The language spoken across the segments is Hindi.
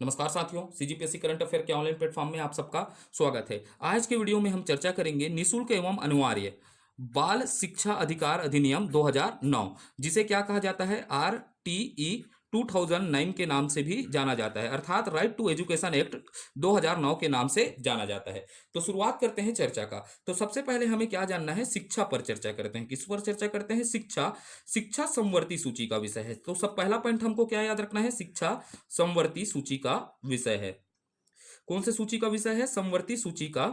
नमस्कार साथियों, सीजीपीएससी करंट अफेयर के ऑनलाइन प्लेटफॉर्म में आप सबका स्वागत है। आज के वीडियो में हम चर्चा करेंगे निशुल्क एवं अनिवार्य बाल शिक्षा अधिकार अधिनियम 2009, जिसे क्या कहा जाता है, RTE 2009 के नाम से भी जाना जाता है, अर्थात राइट टू एजुकेशन एक्ट 2009 के नाम से जाना जाता है। तो शुरुआत करते हैं चर्चा का। तो सबसे पहले हमें क्या जानना है, शिक्षा पर चर्चा करते हैं। किस पर चर्चा करते हैं? शिक्षा। शिक्षा समवर्ती सूची का विषय है। तो सब पहला पॉइंट हमको क्या याद रखना है, शिक्षा समवर्ती सूची का विषय है। कौन से सूची का विषय है? समवर्ती सूची का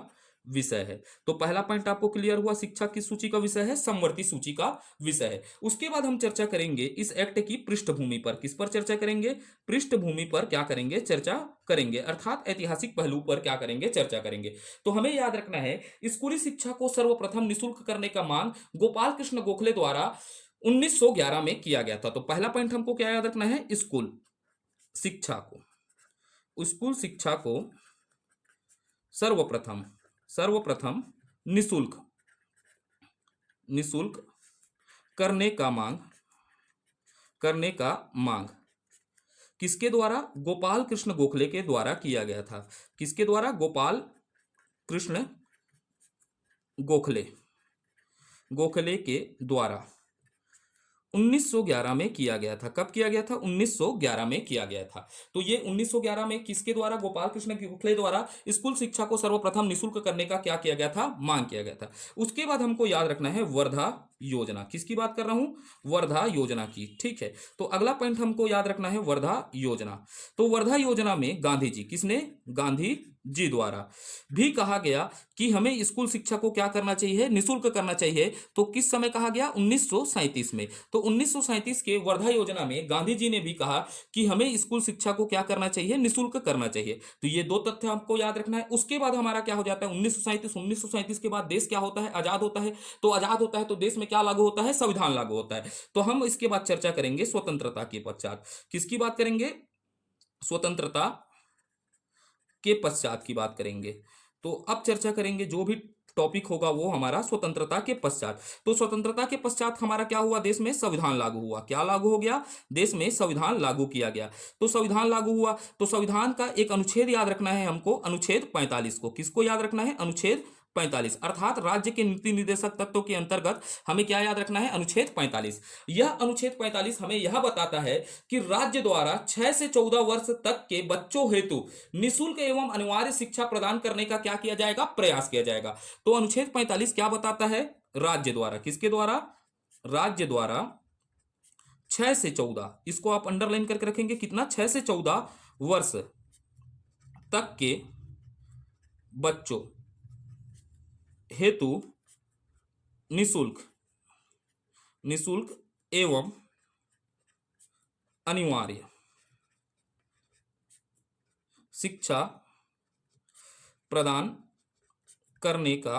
विषय है। तो पहला पॉइंट आपको क्लियर हुआ, शिक्षा किस सूची का विषय है? समवर्ती सूची का विषय है। उसके बाद हम चर्चा करेंगे इस एक्ट की पृष्ठभूमि पर। किस पर चर्चा करेंगे? पृष्ठभूमि पर क्या करेंगे? चर्चा करेंगे, अर्थात ऐतिहासिक पहलू पर क्या करेंगे? चर्चा करेंगे। तो हमें याद रखना है, स्कूली शिक्षा को सर्वप्रथम निःशुल्क करने का मांग गोपाल कृष्ण गोखले द्वारा 1911 में किया गया था। तो पहला पॉइंट हमको क्या याद रखना है? शिक्षा को स्कूल शिक्षा को सर्वप्रथम सर्वप्रथम निशुल्क निशुल्क करने का मांग किसके द्वारा? गोपाल कृष्ण गोखले के द्वारा किया गया था। किसके द्वारा? गोपाल कृष्ण गोखले गोखले के द्वारा 1911 में किया गया था। कब किया गया था? 1911 में किया गया था। तो ये 1911 में किसके द्वारा? गोपाल कृष्ण गोखले द्वारा स्कूल शिक्षा को सर्वप्रथम निःशुल्क करने का क्या किया गया था? मांग किया गया था। उसके बाद हमको याद रखना है वर्धा योजना। किसकी बात कर रहा हूं? वर्धा योजना की। ठीक है, तो अगला पॉइंट हमको याद रखना है वर्धा योजना। तो वर्धा योजना में गांधी जी, किसने? गांधी जी द्वारा भी कहा गया कि हमें स्कूल शिक्षा को क्या करना चाहिए? निःशुल्क करना चाहिए। तो किस समय कहा गया? 1937 में। तो 1937 के वर्धा योजना में गांधी जी ने भी कहा कि हमें स्कूल शिक्षा को क्या करना चाहिए? निःशुल्क करना चाहिए। तो ये दो तथ्य आपको याद रखना है। उसके बाद हमारा क्या हो जाता है? 1937 के बाद देश क्या होता है? आजाद होता है। तो आजाद होता है तो देश में क्या लागू होता है? संविधान लागू होता है। तो हम इसके बाद चर्चा करेंगे स्वतंत्रता के पश्चात। किसकी बात करेंगे? स्वतंत्रता के पश्चात की बात करेंगे। तो अब चर्चा करेंगे, जो भी टॉपिक होगा वो हमारा स्वतंत्रता के पश्चात। तो स्वतंत्रता के पश्चात हमारा क्या हुआ? देश में संविधान लागू हुआ। क्या लागू हो गया? देश में संविधान लागू किया गया। तो संविधान लागू हुआ तो संविधान का एक अनुच्छेद याद रखना है हमको, अनुच्छेद 45 को। किसको याद रखना है? अनुच्छेद 45, अर्थात राज्य के नीति निर्देशक तत्वों के अंतर्गत हमें क्या याद रखना है? अनुच्छेद 45। यह अनुच्छेद 45 हमें यह बताता है कि राज्य द्वारा 6 से 14 वर्ष तक के बच्चों हेतु निःशुल्क एवं अनिवार्य शिक्षा प्रदान करने का क्या किया जाएगा? प्रयास किया जाएगा। तो अनुच्छेद 45 क्या बताता है? राज्य द्वारा, किसके द्वारा? राज्य द्वारा 6 से 14, इसको आप अंडरलाइन करके रखेंगे, कितना? 6 से 14 वर्ष तक के बच्चों हेतु निःशुल्क निःशुल्क एवं अनिवार्य शिक्षा प्रदान करने का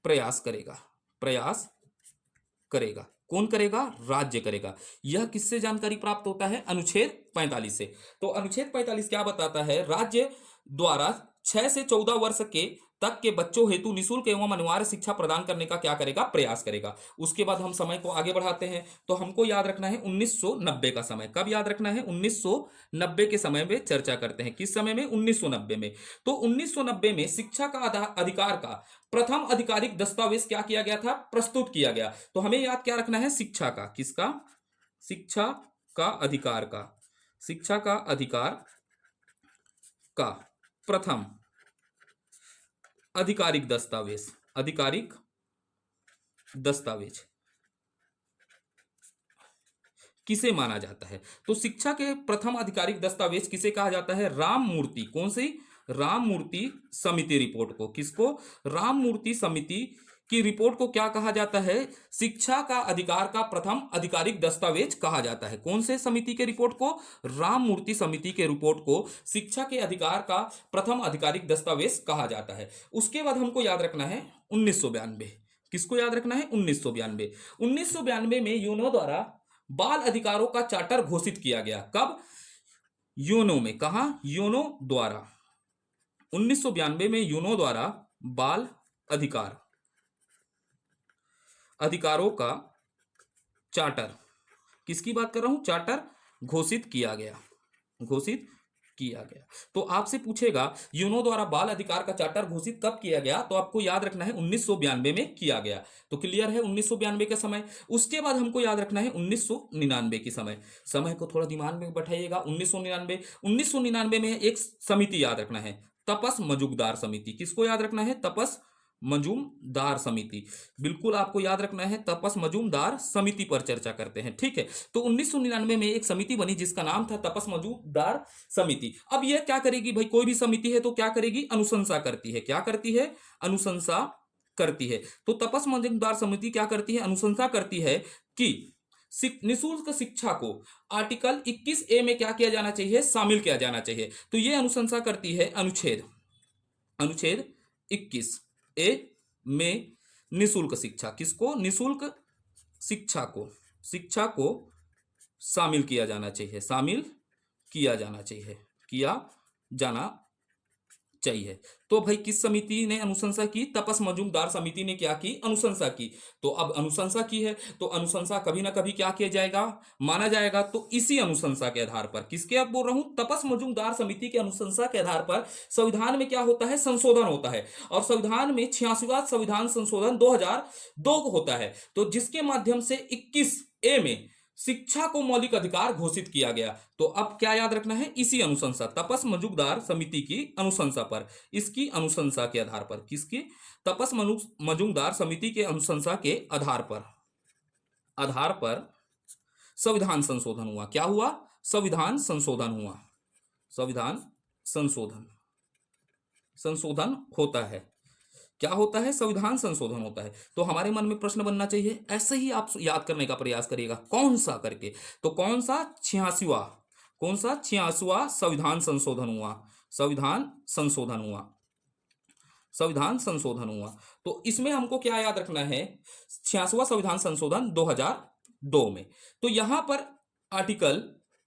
प्रयास करेगा। कौन करेगा? राज्य करेगा। यह किससे जानकारी प्राप्त होता है? अनुच्छेद 45 से। तो अनुच्छेद 45 क्या बताता है? राज्य द्वारा 6 से 14 वर्ष के तक के बच्चों हेतु निःशुल्क एवं अनिवार्य शिक्षा प्रदान करने का क्या करेगा? प्रयास करेगा। उसके बाद हम समय को आगे बढ़ाते हैं। तो हमको याद रखना है 1990 का समय। कब याद रखना है? 1990 के समय में चर्चा करते हैं। किस समय में? 1990 में। तो 1990 में शिक्षा का अधिकार का प्रथम आधिकारिक दस्तावेज क्या किया गया था? प्रस्तुत किया गया। तो हमें याद क्या रखना है? शिक्षा का, किसका? शिक्षा का अधिकार का शिक्षा का अधिकार का प्रथम आधिकारिक दस्तावेज किसे माना जाता है? तो शिक्षा के प्रथम आधिकारिक दस्तावेज किसे कहा जाता है? राममूर्ति। कौन सी? राममूर्ति समिति रिपोर्ट को। किसको? राममूर्ति समिति की रिपोर्ट को क्या कहा जाता है? शिक्षा का अधिकार का प्रथम आधिकारिक दस्तावेज कहा जाता है। कौन से समिति के रिपोर्ट को? राममूर्ति समिति के रिपोर्ट को शिक्षा के अधिकार का प्रथम आधिकारिक दस्तावेज कहा जाता है। उसके बाद हमको याद रखना है 1992। किसको याद रखना है? 1992। 1992 में यूनो द्वारा बाल अधिकारों का चार्टर घोषित किया गया। कब? यूनो में। कहा? यूनो द्वारा 1992 में यूनो द्वारा बाल अधिकारों का चार्टर, किसकी बात कर रहा हूं? चार्टर घोषित किया गया। घोषित किया गया। तो आपसे पूछेगा यूनो द्वारा बाल अधिकार का चार्टर घोषित कब किया गया, तो आपको याद रखना है 1992 में किया गया। तो क्लियर है 1992 का समय। उसके बाद हमको याद रखना है 1999 की समय। समय को थोड़ा दिमाग में बैठाइएगा। 1999 में एक समिति याद रखना है, तपस मजूमदार समिति। किसको याद रखना है? तपस मजूमदार समिति। बिल्कुल आपको याद रखना है, तपस मजूमदार समिति पर चर्चा करते हैं। ठीक है, तो 1999 में एक समिति बनी जिसका नाम था तपस मजूमदार समिति। अब यह क्या करेगी भाई? कोई भी समिति है तो क्या करेगी? अनुशंसा करती है। क्या करती है? अनुशंसा करती है। तो तपस मजूमदार समिति क्या करती है? अनुशंसा करती है कि निःशुल्क शिक्षा को आर्टिकल 21A में क्या किया जाना चाहिए? शामिल किया जाना चाहिए। तो यह अनुशंसा करती है अनुच्छेद 21A में निःशुल्क शिक्षा। किसको? निःशुल्क शिक्षा को शामिल किया जाना चाहिए। शामिल किया जाना चाहिए। किया जाना चाहिए। तो भाई किस समिति ने अनुशंसा की? तपस मजूमदार समिति ने क्या की? अनुशंसा की। तो अब अनुशंसा की है तो अनुशंसा कभी ना कभी क्या किया जाएगा? माना जाएगा। तो इसी अनुशंसा के आधार पर, किसके अब बोल रहा हूं? तपस मजूमदार समिति के अनुशंसा के आधार पर संविधान में क्या होता है? संशोधन होता है। और संविधान में 86वां संविधान संशोधन 2002 को होता है। तो जिसके माध्यम से 21A में शिक्षा को मौलिक अधिकार घोषित किया गया। तो अब क्या याद रखना है? इसी अनुशंसा, तपस मजूमदार समिति की अनुशंसा पर, इसकी अनुशंसा के आधार पर, किसकी? तपस मजूमदार समिति के अनुशंसा के आधार पर संविधान संशोधन हुआ। क्या हुआ? संविधान संशोधन हुआ। संविधान संशोधन होता है। क्या होता है? संविधान संशोधन होता है। तो हमारे मन में प्रश्न बनना चाहिए, ऐसे ही आप याद करने का प्रयास करिएगा, कौन सा करके। तो कौन सा? 86वां संविधान संशोधन हुआ। संविधान संशोधन हुआ। तो इसमें हमको क्या याद रखना है? 86वां संविधान संशोधन 2002 में। तो यहां पर आर्टिकल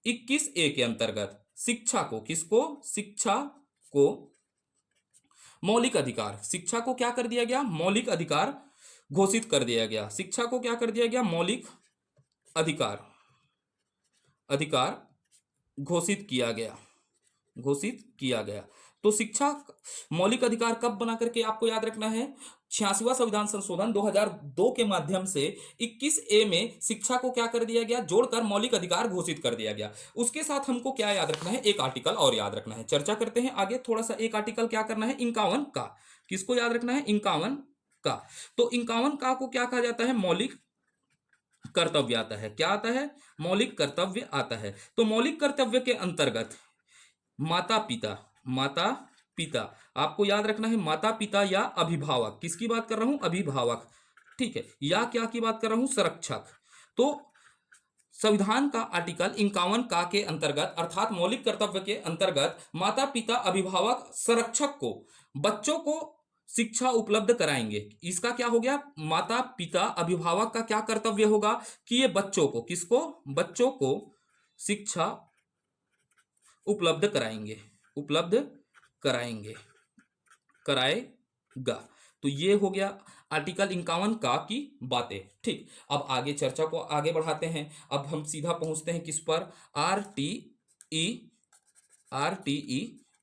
21A के अंतर्गत शिक्षा को, किसको? शिक्षा को मौलिक अधिकार, शिक्षा को क्या कर दिया गया? मौलिक अधिकार घोषित कर दिया गया। शिक्षा को क्या कर दिया गया? मौलिक अधिकार घोषित किया गया। तो शिक्षा मौलिक अधिकार कब बना करके आपको याद रखना है? 86वां संविधान संशोधन 2002 के माध्यम से 21A में शिक्षा को क्या कर दिया गया? जोड़कर मौलिक अधिकार घोषित कर दिया गया। उसके साथ हमको क्या याद रखना है? एक आर्टिकल और याद रखना है। चर्चा करते हैं आगे थोड़ा सा। एक आर्टिकल क्या करना है? 51 का। किसको याद रखना है? 51 का। तो 51 का को क्या कहा जाता है? मौलिक कर्तव्य आता है। क्या आता है? मौलिक कर्तव्य आता है। तो मौलिक कर्तव्य के अंतर्गत माता पिता, आपको याद रखना है माता पिता या अभिभावक। किसकी बात कर रहा हूं? अभिभावक। ठीक है, या क्या की बात कर रहा हूं? संरक्षक। तो संविधान का आर्टिकल 51 का के अंतर्गत, अर्थात मौलिक कर्तव्य के अंतर्गत, माता पिता अभिभावक संरक्षक को बच्चों को शिक्षा उपलब्ध कराएंगे। इसका क्या हो गया? माता पिता अभिभावक का क्या कर्तव्य होगा? कि ये बच्चों को, किसको? बच्चों को शिक्षा उपलब्ध कराएगा। तो ये हो गया आर्टिकल 51 का की बातें। ठीक, अब आगे चर्चा को आगे बढ़ाते हैं। अब हम सीधा पहुंचते हैं किस पर? आरटीई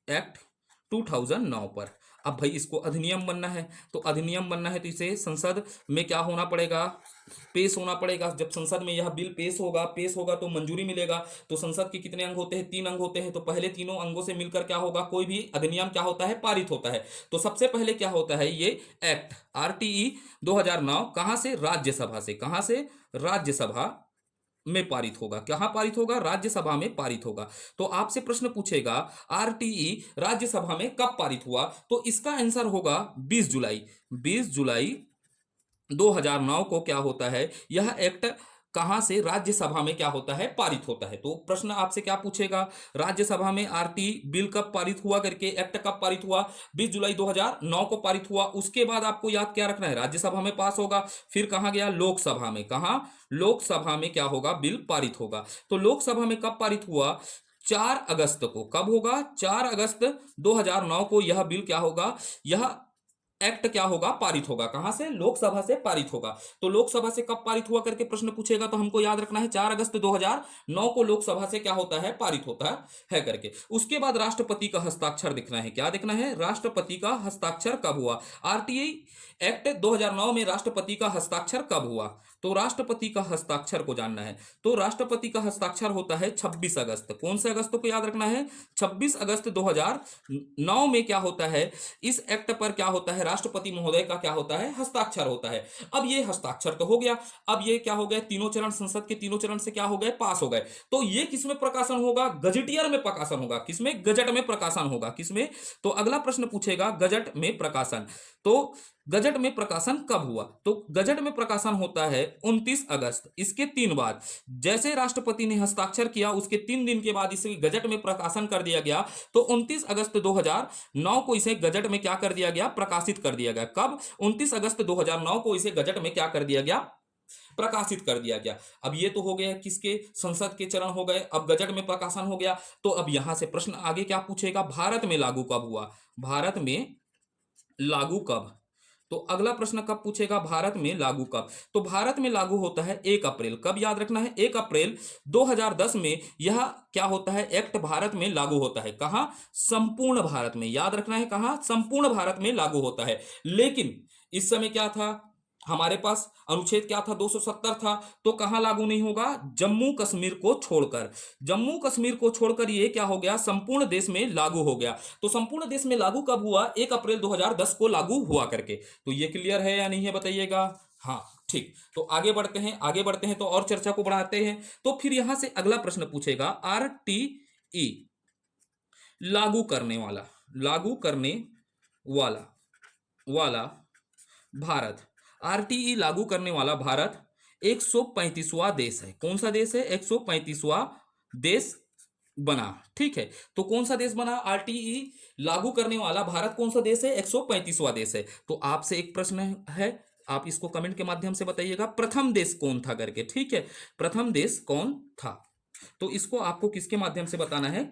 एक्ट 2009 पर। अब भाई इसको अधिनियम बनना है, तो अधिनियम बनना है तो इसे संसद में क्या होना पड़ेगा? पेश होना पड़ेगा। जब संसद में यह बिल पेश होगा तो मंजूरी मिलेगा। तो संसद के कितने अंग होते हैं? 3 अंग होते हैं। तो पहले तीनों अंगों से मिलकर क्या होगा? कोई भी अधिनियम क्या होता है? पारित होता है। तो सबसे पहले क्या होता है? ये एक्ट आरटीई 2009 कहां से? राज्यसभा से। कहां से? राज्यसभा में पारित होगा। कहां पारित होगा? राज्यसभा में पारित होगा। तो आपसे प्रश्न पूछेगा आरटीई राज्यसभा में कब पारित हुआ? तो इसका आंसर होगा 20 जुलाई 2009 को क्या होता है? यह एक्ट कहां से? राज्यसभा में क्या होता है? पारित होता है। तो प्रश्न आपसे क्या पूछेगा? राज्यसभा में आरटी बिल कब पारित हुआ करके, एक्ट कब पारित हुआ? 20 जुलाई 2009 को पारित हुआ। उसके बाद आपको याद क्या रखना है? राज्यसभा में पास होगा, फिर कहां गया? लोकसभा में। कहां? लोकसभा में क्या होगा? बिल पारित होगा। तो लोकसभा में कब पारित हुआ? 4 अगस्त को। कब होगा? 4 अगस्त 2009 को यह बिल क्या होगा? यह एक्ट क्या होगा, पारित होगा। कहां से? लोकसभा से पारित होगा। तो लोकसभा से कब पारित हुआ करके प्रश्न पूछेगा तो हमको याद रखना है 4 अगस्त 2009 को लोकसभा से क्या होता है, पारित होता है करके। उसके बाद राष्ट्रपति का हस्ताक्षर दिखना है। क्या दिखना है? राष्ट्रपति का हस्ताक्षर कब हुआ। आरटीआई एक्ट 2009 में राष्ट्रपति का हस्ताक्षर कब हुआ, तो राष्ट्रपति का हस्ताक्षर को जानना है। तो राष्ट्रपति का हस्ताक्षर होता है 26 अगस्त। कौन से अगस्त को याद रखना है? 26 अगस्त 2009 में क्या होता है, इस एक्ट पर क्या होता है, राष्ट्रपति महोदय का क्या होता है, हस्ताक्षर होता है। अब ये हस्ताक्षर तो हो गया, अब ये क्या हो गया, तीनों चरण, संसद के तीनों चरण से क्या हो गए, पास हो गए। तो ये किसमें प्रकाशन होगा? गजेटियर में प्रकाशन होगा। किसमें? गजट में प्रकाशन होगा। किसमें? तो अगला प्रश्न पूछेगा गजट में प्रकाशन। तो गजट में प्रकाशन कब हुआ? तो गजट में प्रकाशन होता है 29 अगस्त। इसके 3 बाद, जैसे राष्ट्रपति ने हस्ताक्षर किया उसके 3 दिन के बाद इसे गजट में प्रकाशन कर दिया गया। तो 29 अगस्त 2009 को इसे गजट में क्या कर दिया गया, प्रकाशित कर दिया गया। कब? 29 अगस्त 2009 को इसे गजट में क्या कर दिया गया, प्रकाशित कर दिया गया। अब ये तो हो गया किसके, संसद के चरण हो गए। अब गजट में प्रकाशन हो गया। तो अब यहां से प्रश्न आगे क्या पूछेगा, भारत में लागू कब हुआ, भारत में लागू कब। तो अगला प्रश्न कब पूछेगा, भारत में लागू कब। तो भारत में लागू होता है 1 अप्रैल। कब याद रखना है? 1 अप्रैल 2010 में यह क्या होता है, एक्ट भारत में लागू होता है। कहां? संपूर्ण भारत में। याद रखना है कहां, संपूर्ण भारत में लागू होता है। लेकिन इस समय क्या था हमारे पास, अनुच्छेद क्या था, 270 था। तो कहां लागू नहीं होगा, जम्मू कश्मीर को छोड़कर। जम्मू कश्मीर को छोड़कर ये क्या हो गया, संपूर्ण देश में लागू हो गया। तो संपूर्ण देश में लागू कब हुआ, 1 अप्रैल 2010 को लागू हुआ करके। तो ये क्लियर है या नहीं है, बताइएगा। हाँ ठीक। तो आगे बढ़ते हैं, आगे बढ़ते हैं तो और चर्चा को बढ़ाते हैं। तो फिर यहां से अगला प्रश्न पूछेगा, आरटीई लागू करने वाला, लागू करने वाला वाला भारत, आरटीई लागू करने वाला भारत 135वां देश है। कौन सा देश है? 135वां देश बना। ठीक है, तो कौन सा देश बना, आरटीई लागू करने वाला भारत कौन सा देश है, 135वां देश है। तो आपसे एक प्रश्न है, आप इसको कमेंट के माध्यम से बताइएगा, प्रथम देश कौन था करके। ठीक है, प्रथम देश कौन था, तो इसको आपको किसके माध्यम से बताना है,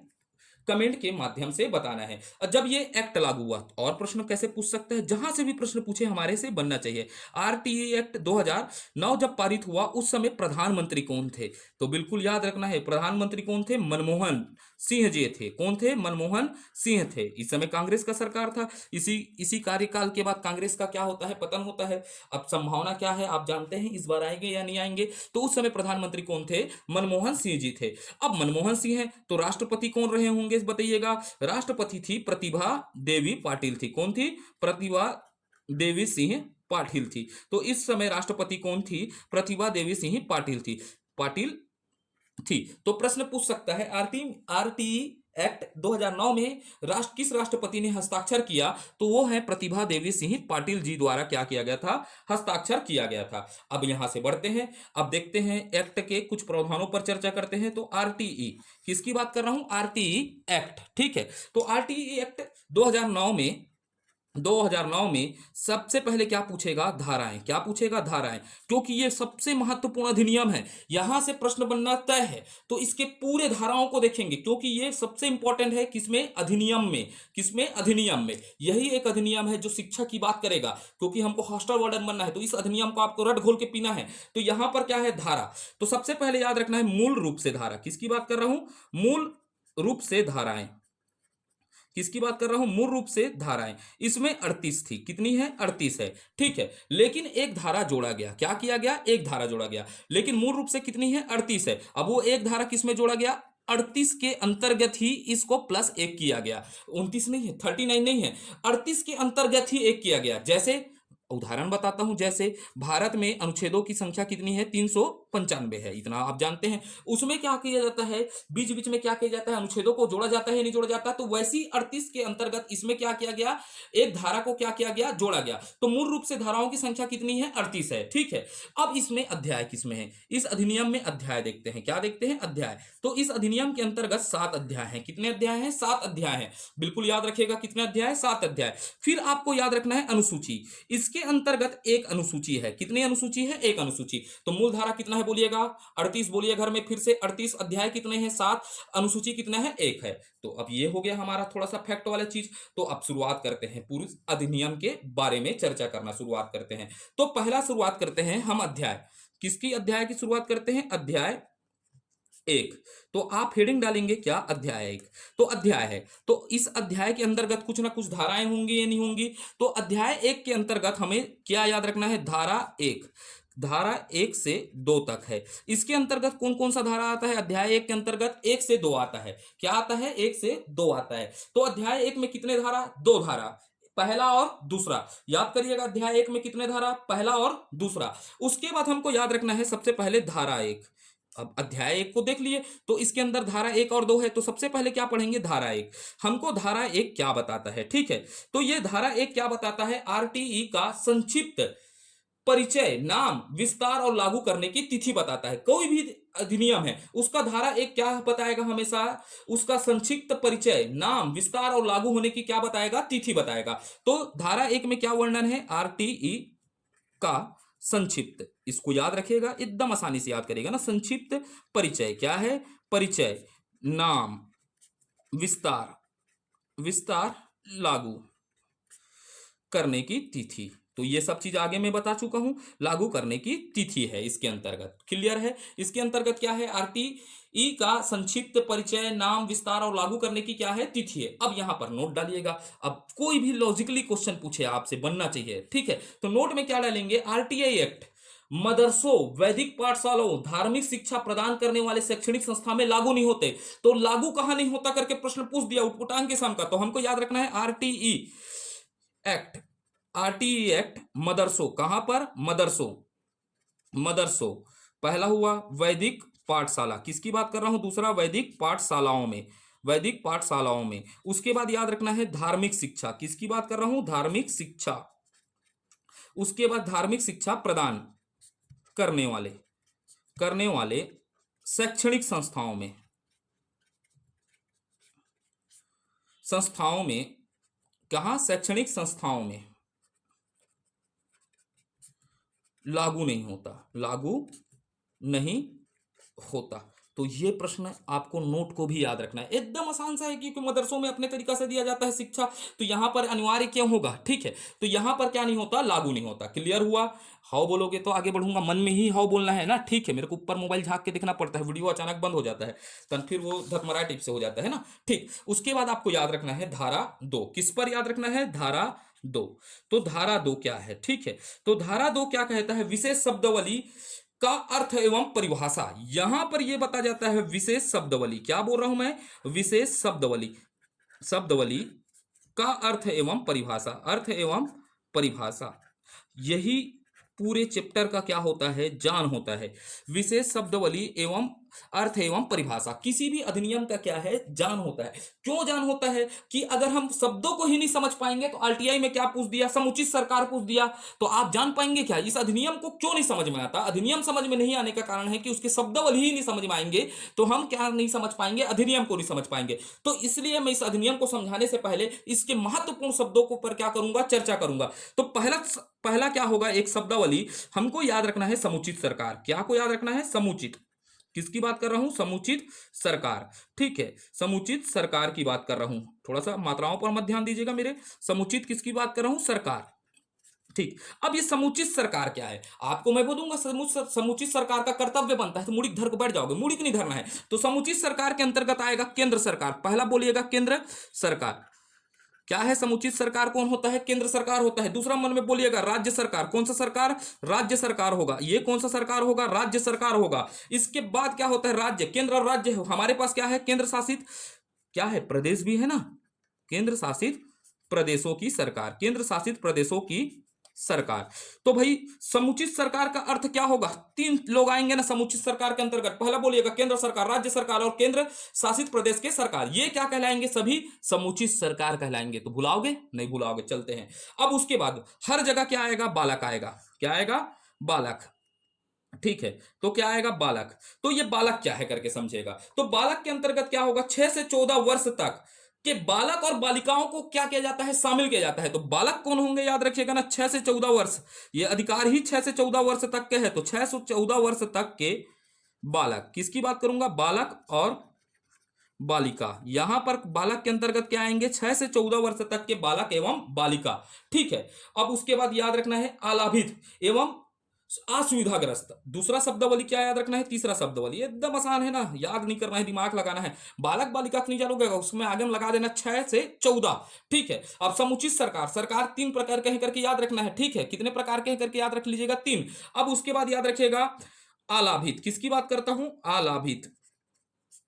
कमेंट के माध्यम से बताना है। और जब ये एक्ट लागू हुआ, और प्रश्न कैसे पूछ सकते हैं, जहां से भी प्रश्न पूछे हमारे से बनना चाहिए। आरटीई एक्ट 2009 जब पारित हुआ उस समय प्रधानमंत्री कौन थे, तो बिल्कुल याद रखना है, प्रधानमंत्री कौन थे, मनमोहन सिंह जी थे। कौन थे? मनमोहन सिंह थे। इस समय कांग्रेस का सरकार था। इसी कार्यकाल के बाद कांग्रेस का क्या होता है, पतन होता है। अब संभावना क्या है आप जानते हैं, इस बार आएंगे या नहीं आएंगे। तो उस समय प्रधानमंत्री कौन थे, मनमोहन सिंह जी थे। अब मनमोहन सिंह है तो राष्ट्रपति कौन रहे होंगे बताइएगा। राष्ट्रपति थी प्रतिभा देवी पाटिल थी। कौन थी? प्रतिभा देवी सिंह पाटिल थी। तो इस समय राष्ट्रपति कौन थी, प्रतिभा देवी सिंह पाटिल थी। तो प्रश्न पूछ सकता है, आरटीई एक्ट 2009 में किस राष्ट्रपति ने हस्ताक्षर किया, तो वो है प्रतिभा देवी सिंह पाटिल जी द्वारा क्या किया गया था, हस्ताक्षर किया गया था। अब यहां से बढ़ते हैं, अब देखते हैं एक्ट के कुछ प्रावधानों पर चर्चा करते हैं। तो आरटीई किसकी बात कर रहा हूं, आरटीई एक्ट। ठीक है, तो आरटीई एक्ट 2009 में सबसे पहले क्या पूछेगा, धाराएं। क्या पूछेगा, धाराएं, क्योंकि ये सबसे महत्वपूर्ण अधिनियम है, यहां से प्रश्न बनना तय है। तो इसके पूरे धाराओं को देखेंगे, क्योंकि ये सबसे इंपॉर्टेंट है। किसमें? अधिनियम में। किसमें? अधिनियम में। यही एक अधिनियम है जो शिक्षा की बात करेगा, क्योंकि हमको हॉस्टल वार्डन बनना है, तो इस अधिनियम को आपको रट घोल के पीना है। तो यहां पर क्या है, धारा। तो सबसे पहले याद रखना है मूल रूप से धारा। किसकी बात कर रहा हूं, मूल रूप से धाराएं। किसकी बात कर रहा हूं, मूल रूप से धाराएं। इसमें 38 थी। कितनी है? 38 है। ठीक है, लेकिन एक धारा जोड़ा गया। क्या किया गया? एक धारा जोड़ा गया। लेकिन मूल रूप से कितनी है? 38 है। अब वो एक धारा किसमें जोड़ा गया, 38 के अंतर्गत ही इसको +1 किया गया। 29 नहीं है, 39 नहीं है, 38 के अंतर्गत ही 1 किया गया। जैसे उदाहरण बताता हूं, जैसे भारत में अनुच्छेदों की संख्या कितनी है, 395 है, इतना आप जानते हैं। उसमें क्या किया जाता है, बीच बीच में क्या किया जाता है, अनुच्छेदों को जोड़ा जाता है, नहीं जोड़ा जाता। तो वैसी 38 के अंतर्गत इसमें क्या किया गया, एक धारा को क्या किया गया, जोड़ा गया। तो मूल रूप से धाराओं की संख्या कितनी है, 38 है। ठीक है, अब इसमें अध्याय किसमें है, इस अधिनियम में अध्याय देखते हैं। क्या देखते हैं? अध्याय। तो इस अधिनियम के अंतर्गत 7 अध्याय हैं। कितने अध्याय हैं? 7 अध्याय हैं। बिल्कुल याद रखिएगा, कितने अध्याय, 7 अध्याय। फिर आपको याद रखना है अनुसूची। इसके अंतर्गत एक अनुसूची है। कितनी अनुसूची है? एक अनुसूची। तो मूल धारा कितना है, बोलिएगा? 38 बोलिए घर में फिर से। 38 अध्याय कितने हैं? 7। अनुसूची कितना है? 1 है। तो अब ये हो गया हमारा थोड़ा सा फैक्ट वाला चीज। तो अब शुरुआत करते हैं, पूरी अधिनियम के बारे में चर्चा करना शुरुआत करते हैं। तो पहला शुरुआत करते हैं हम अध्याय, किसकी अध्याय की शुरुआत करते हैं? अध्याय 1। तो आप हेडिंग डालेंगे क्या? अध्याय 1। तो अध्याय है, तो इस अध्याय के अंतर्गत कुछ ना कुछ धाराएं होंगी या नहीं होंगी? तो अध्याय 1 के अंतर्गत हमें क्या याद रखना है? धारा 1। धारा 1 से 2 तक है। इसके अंतर्गत कौन कौन सा धारा आता है? अध्याय 1 के अंतर्गत 1 से 2 आता है। क्या आता है? 1 से 2 आता है। तो अध्याय 1 में कितने धारा? 2 धारा, पहला और दूसरा। याद करिएगा, अध्याय 1 में कितने धारा? पहला और दूसरा। उसके बाद हमको याद रखना है सबसे पहले धारा 1। अब अध्याय 1 को देख लिए, तो इसके अंदर धारा 1 और 2 है। तो सबसे पहले क्या पढ़ेंगे? धारा 1। हमको धारा 1 क्या बताता है? ठीक है, तो ये धारा 1 क्या बताता है? आरटीई का संक्षिप्त परिचय, नाम, विस्तार और लागू करने की तिथि बताता है। कोई भी अधिनियम है उसका धारा 1 क्या बताएगा? हमेशा उसका संक्षिप्त परिचय, नाम, विस्तार और लागू होने की क्या बताएगा? तिथि बताएगा। तो धारा 1 में क्या वर्णन है? आरटीई का संक्षिप्त। इसको याद रखिएगा, एकदम आसानी से याद करेगा ना। संक्षिप्त परिचय क्या है? परिचय, नाम, विस्तार, विस्तार, लागू करने की तिथि। तो ये सब चीज आगे मैं बता चुका हूं। लागू करने की तिथि है इसके अंतर्गत, क्लियर है? इसके अंतर्गत क्या है? आरटीई का संक्षिप्त परिचय, नाम, विस्तार और लागू करने की क्या है? तिथि है। अब यहां पर नोट डालिएगा। अब कोई भी लॉजिकली क्वेश्चन पूछे आपसे, बनना चाहिए, ठीक है? तो नोट में क्या डालेंगे? आरटीआई एक्ट मदरसों, वैदिक पाठशालाओं, धार्मिक शिक्षा प्रदान करने वाले शैक्षणिक संस्था में लागू नहीं होते। तो लागू कहां नहीं होता करके प्रश्न पूछ दिया उटपुटांग के साम का। तो हमको याद रखना है आरटीई एक्ट। आरटीई एक्ट मदरसों, कहां पर? मदरसों, मदरसों पहला हुआ। वैदिक पाठशाला, किसकी बात कर रहा हूं? दूसरा, वैदिक पाठशालाओं में, वैदिक पाठशालाओं में। उसके बाद याद रखना है धार्मिक शिक्षा, किसकी बात कर रहा हूं? धार्मिक शिक्षा। उसके बाद धार्मिक शिक्षा प्रदान करने वाले, करने वाले शैक्षणिक संस्थाओं में, संस्थाओं में, कहां? शैक्षणिक संस्थाओं में लागू नहीं होता, लागू नहीं होता। तो ये प्रश्न आपको नोट को भी याद रखना है। एकदम आसान सा है, क्योंकि मदरसों में अपने तरीका से दिया जाता है शिक्षा, तो यहां पर अनिवार्य क्यों होगा? ठीक है, तो यहां पर क्या नहीं होता? लागू नहीं होता। क्लियर हुआ? हाउ बोलोगे तो आगे बढ़ूंगा, मन में ही हाउ बोलना है ना, ठीक है? मेरे को ऊपर मोबाइल झांक के देखना पड़ता है, वीडियो अचानक बंद हो जाता है, तब फिर वो धतमरा टिप से हो जाता है ना, ठीक। उसके बाद आपको याद रखना है धारा 2। किस पर याद रखना है? धारा 2। तो धारा 2 क्या है? ठीक है, तो धारा 2 क्या कहता है? विशेष शब्दावली का अर्थ एवं परिभाषा। यहां पर यह बता जाता है विशेष शब्दावली, क्या बोल रहा हूं मैं? विशेष शब्दावली, शब्दावली का अर्थ एवं परिभाषा, अर्थ एवं परिभाषा। यही पूरे चैप्टर का क्या होता है? जान होता है। विशेष शब्दावली एवं अर्थ एवं परिभाषा किसी भी अधिनियम का क्या है? जान होता है। क्यों जान होता है? कि अगर हम शब्दों को ही नहीं समझ पाएंगे, तो आरटीआई में क्या पूछ दिया? समुचित सरकार पूछ दिया, तो आप जान पाएंगे क्या इस अधिनियम को? क्यों नहीं समझ में आता? अधिनियम समझ में नहीं आने का कारण है कि उसके शब्दावली ही नहीं समझ में आएंगे, तो हम क्या नहीं समझ पाएंगे? अधिनियम को नहीं समझ पाएंगे। तो इसलिए मैं इस अधिनियम को समझाने से पहले इसके महत्वपूर्ण शब्दों को पर क्या करूंगा? चर्चा करूंगा। तो पहला क्या होगा? एक शब्दावली हमको याद रखना है समुचित सरकार। क्या को याद रखना है? समुचित। किसकी बात कर रहा हूं? समुचित सरकार, ठीक है, समुचित सरकार की बात कर रहा हूं। थोड़ा सा मात्राओं पर मत ध्यान दीजिएगा मेरे। समुचित किसकी बात कर रहा हूं? सरकार, ठीक। अब ये समुचित सरकार क्या है? आपको मैं बोलूंगा समुचित सरकार का कर्तव्य बनता है, तो मुड़िक धर के बैठ जाओगे, मुड़िक नहीं धरना है। तो समुचित सरकार के अंतर्गत आएगा केंद्र सरकार। पहला बोलिएगा केंद्र सरकार। क्या है? समुचित सरकार कौन होता है? केंद्र सरकार होता है। दूसरा मन में बोलिएगा राज्य सरकार। कौन सा सरकार? राज्य सरकार होगा। ये कौन सा सरकार होगा? राज्य सरकार होगा। इसके बाद क्या होता है? राज्य, केंद्र और राज्य। हमारे पास क्या है? केंद्र शासित, क्या है? प्रदेश भी है ना, केंद्र शासित प्रदेशों की सरकार, केंद्र शासित प्रदेशों की सरकार। तो भाई समुचित सरकार का अर्थ क्या होगा? 3 लोग आएंगे ना समुचित सरकार के अंतर्गत। पहला बोलिएगा केंद्र सरकार, राज्य सरकार और केंद्र शासित प्रदेश के सरकार। ये क्या कहलाएंगे? सभी समुचित सरकार कहलाएंगे। तो भुलाओगे नहीं? भुलाओगे, चलते हैं। अब उसके बाद हर जगह क्या आएगा? बालक आएगा। क्या आएगा? बालक, ठीक है। तो क्या आएगा? बालक। तो ये बालक क्या है करके समझेगा। तो बालक के अंतर्गत क्या होगा? 6 से 14 वर्ष तक कि बालक और बालिकाओं को क्या किया जाता है, शामिल किया जाता है। तो बालक कौन होंगे, याद रखिएगा ना, 6 से 14 वर्ष, ये अधिकार ही 6 से 14 वर्ष तक के है। तो 6 से 14 वर्ष तक के बालक, किसकी बात करूंगा, बालक और बालिका। यहां पर बालक के अंतर्गत क्या आएंगे, 6 से 14 वर्ष तक के बालक एवं बालिका। ठीक है। अब उसके बाद याद रखना है अलाभित एवं असुविधाग्रस्त। दूसरा शब्दावली क्या याद रखना है, तीसरा शब्दावली, एकदम आसान है ना, याद नहीं करना है, दिमाग लगाना है। बालक बालिका नहीं जानोगे, उसमें आगे में लगा देना 6 से 14। ठीक है। अब समुचित सरकार, सरकार 3 प्रकार के हैं करके याद रखना है। ठीक है, कितने प्रकार के हैं करके याद रख लीजिएगा, 3। अब उसके बाद याद रखिएगा अलाभित, किसकी बात करता हूं, अलाभित,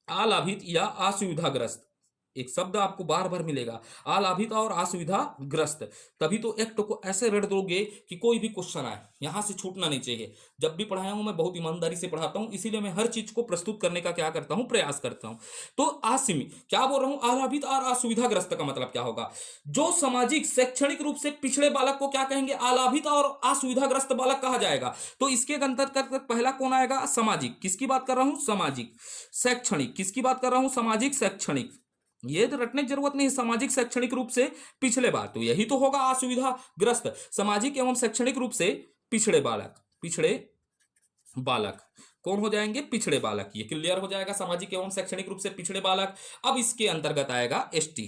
अलाभित या असुविधाग्रस्त, एक शब्द आपको बार बार मिलेगा, अलाभित और असुविधाग्रस्त। तभी तो एक्ट को ऐसे रट दोगे कि कोई भी क्वेश्चन आए यहां से छूटना नहीं चाहिए। जब भी पढ़ाया हूं मैं बहुत ईमानदारी से पढ़ाता हूं, इसीलिए मैं हर चीज को प्रस्तुत करने का क्या करता हूं, प्रयास करता हूं। तो आसिमी क्या बोल रहा हूं, अलाभित और असुविधाग्रस्त का मतलब क्या होगा, जो सामाजिक शैक्षणिक रूप से पिछड़े बालक को क्या कहेंगे, अलाभित और असुविधाग्रस्त बालक कहा जाएगा। तो इसके अंतर्गत पहला कौन आएगा, सामाजिक, किसकी बात कर रहा हूं, सामाजिक। शैक्षणिक, किसकी बात कर रहा हूं, सामाजिक शैक्षणिक, ये तो रटने की जरूरत नहीं, सामाजिक शैक्षणिक रूप से पिछड़े बालक, तो यही तो होगा असुविधाग्रस्त, सामाजिक एवं शैक्षणिक रूप से पिछड़े बालक, पिछड़े बालक कौन हो जाएंगे, पिछड़े बालक। ये क्लियर हो जाएगा, सामाजिक एवं शैक्षणिक रूप से पिछड़े बालक। अब इसके अंतर्गत आएगा एसटी,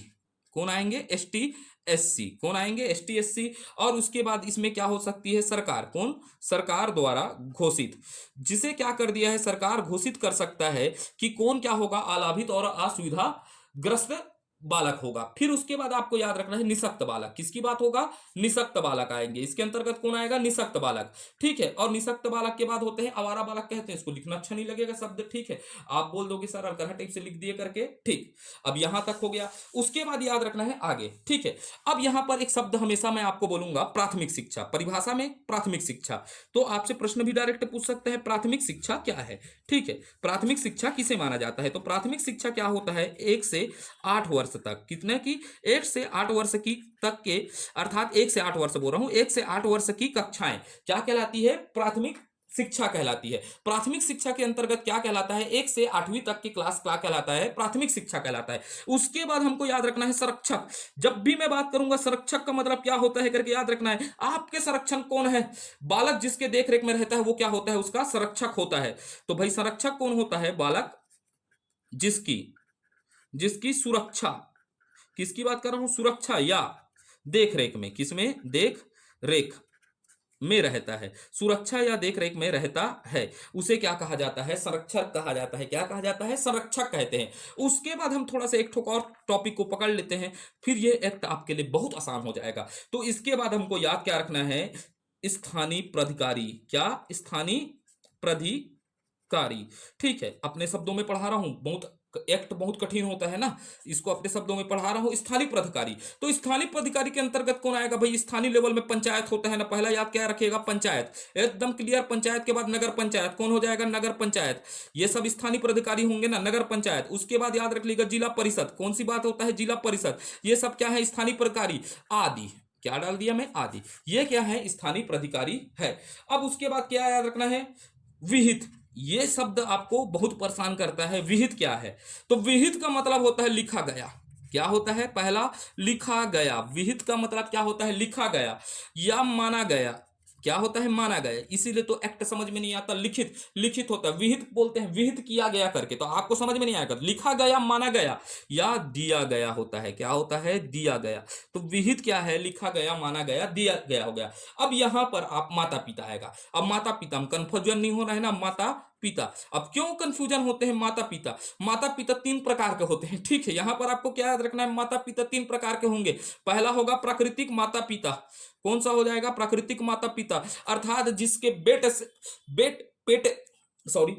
कौन आएंगे, एसटी एससी, कौन आएंगे, एसटी एससी। और उसके बाद इसमें क्या हो सकती है, सरकार, कौन, सरकार द्वारा घोषित, जिसे क्या कर दिया है, सरकार घोषित कर सकता है कि कौन क्या होगा, अलाभित और असुविधा ग्रस्त बालक होगा। फिर उसके बाद आपको याद रखना है निशक्त बालक, किसकी बात होगा, निशक्त बालक आएंगे। इसके अंतर्गत कौन आएगा, निशक्त बालक। ठीक है। और निशक्त बालक के बाद होते हैं आवारा बालक, कहते हैं, इसको लिखना अच्छा नहीं लगेगा शब्द। ठीक है, आप बोल दोगे सर अलगरा टाइप से लिख दिए करके। ठीक, अब यहां तक हो गया। उसके बाद याद रखना है आगे। ठीक है। अब यहां पर एक शब्द हमेशा मैं आपको बोलूंगा, प्राथमिक शिक्षा, परिभाषा में प्राथमिक शिक्षा। तो आपसे प्रश्न भी डायरेक्ट पूछ सकते हैं, प्राथमिक शिक्षा क्या है। ठीक है, प्राथमिक शिक्षा किसे माना जाता है, तो प्राथमिक शिक्षा क्या होता है, 1 से 8 वर्ष तक, कितने की, 1 से 8 वर्ष की तक के, अर्थात 1 से 8 वर्ष बोल रहा हूं, 1 से 8 वर्ष की कक्षाएं क्या कहलाती है, प्राथमिक शिक्षा कहलाती है। प्राथमिक शिक्षा के अंतर्गत क्या कहलाता है, 1 से 8वीं तक की क्लास क्या कहलाता है, प्राथमिक शिक्षा कहलाता है। उसके बाद हमको याद रखना है संरक्षक। जब भी मैं बात करूंगा संरक्षक का मतलब क्या होता है करके याद रखना है, आपके संरक्षण कौन है, बालक जिसके देखरेख में रहता है वो क्या होता है, उसका संरक्षक होता है। तो भाई संरक्षक कौन होता है, बालक जिसकी जिसकी सुरक्षा, किसकी बात कर रहा हूं, सुरक्षा या देख रेख में, किसमें, देख रेख में रहता है, सुरक्षा या देख रेख में रहता है, उसे क्या कहा जाता है, संरक्षक कहा जाता है। क्या कहा जाता है, संरक्षक कहते हैं। उसके बाद हम थोड़ा सा एक ठोक और टॉपिक को पकड़ लेते हैं, फिर ये एक्ट आपके लिए बहुत आसान हो जाएगा। तो इसके बाद हमको याद क्या रखना है, स्थानीय प्राधिकारी, क्या, स्थानीय प्राधिकारी। ठीक है, अपने शब्दों में पढ़ा रहा हूं, बहुत एक्ट बहुत कठिन होता है ना, इसको अपने शब्दों में पढ़ा रहा हूं, स्थानीय प्राधिकारी। तो स्थानीय प्राधिकारी के अंतर्गत कौन आएगा भाई, स्थानीय लेवल में पंचायत होता है ना, पहला याद क्या रखिएगा, पंचायत, एकदम क्लियर। पंचायत के बाद नगर पंचायत, कौन हो जाएगा, नगर पंचायत, ये सब स्थानीय प्राधिकारी होंगे ना, नगर पंचायत। उसके बाद याद रख लीजिएगा जिला परिषद, कौन सी बात होता है, जिला परिषद, ये सब क्या है, स्थानीय प्राधिकारी आदि। क्या डाल दिया मैं, आदि, ये क्या है, स्थानीय प्राधिकारी है। अब उसके बाद क्या याद रखना है, विहित, ये शब्द आपको बहुत परेशान करता है, विहित क्या है, तो विहित का मतलब होता है लिखा गया। क्या होता है, पहला लिखा गया, विहित का मतलब क्या होता है, लिखा गया या माना गया। क्या होता है, माना गया, इसीलिए तो एक्ट समझ में नहीं आता, लिखित, लिखित होता है, विहित बोलते हैं, विहित किया गया करके, तो आपको समझ में नहीं आएगा। लिखा गया, माना गया या दिया गया होता है, क्या होता है, दिया गया। तो विहित क्या है, लिखा गया, माना गया, दिया गया हो गया। अब यहां पर आप माता पिता आएगा। अब माता पिता में कंफ्यूजन नहीं हो रहा है ना, माता पिता। अब क्यों कंफ्यूजन होते हैं, माता पिता, माता पिता 3 प्रकार के होते हैं। ठीक है, यहां पर आपको क्या याद रखना है, माता पिता 3 प्रकार के होंगे। पहला होगा प्राकृतिक माता पिता, कौन सा हो जाएगा, प्राकृतिक माता पिता, अर्थात जिसके पेट सॉरी,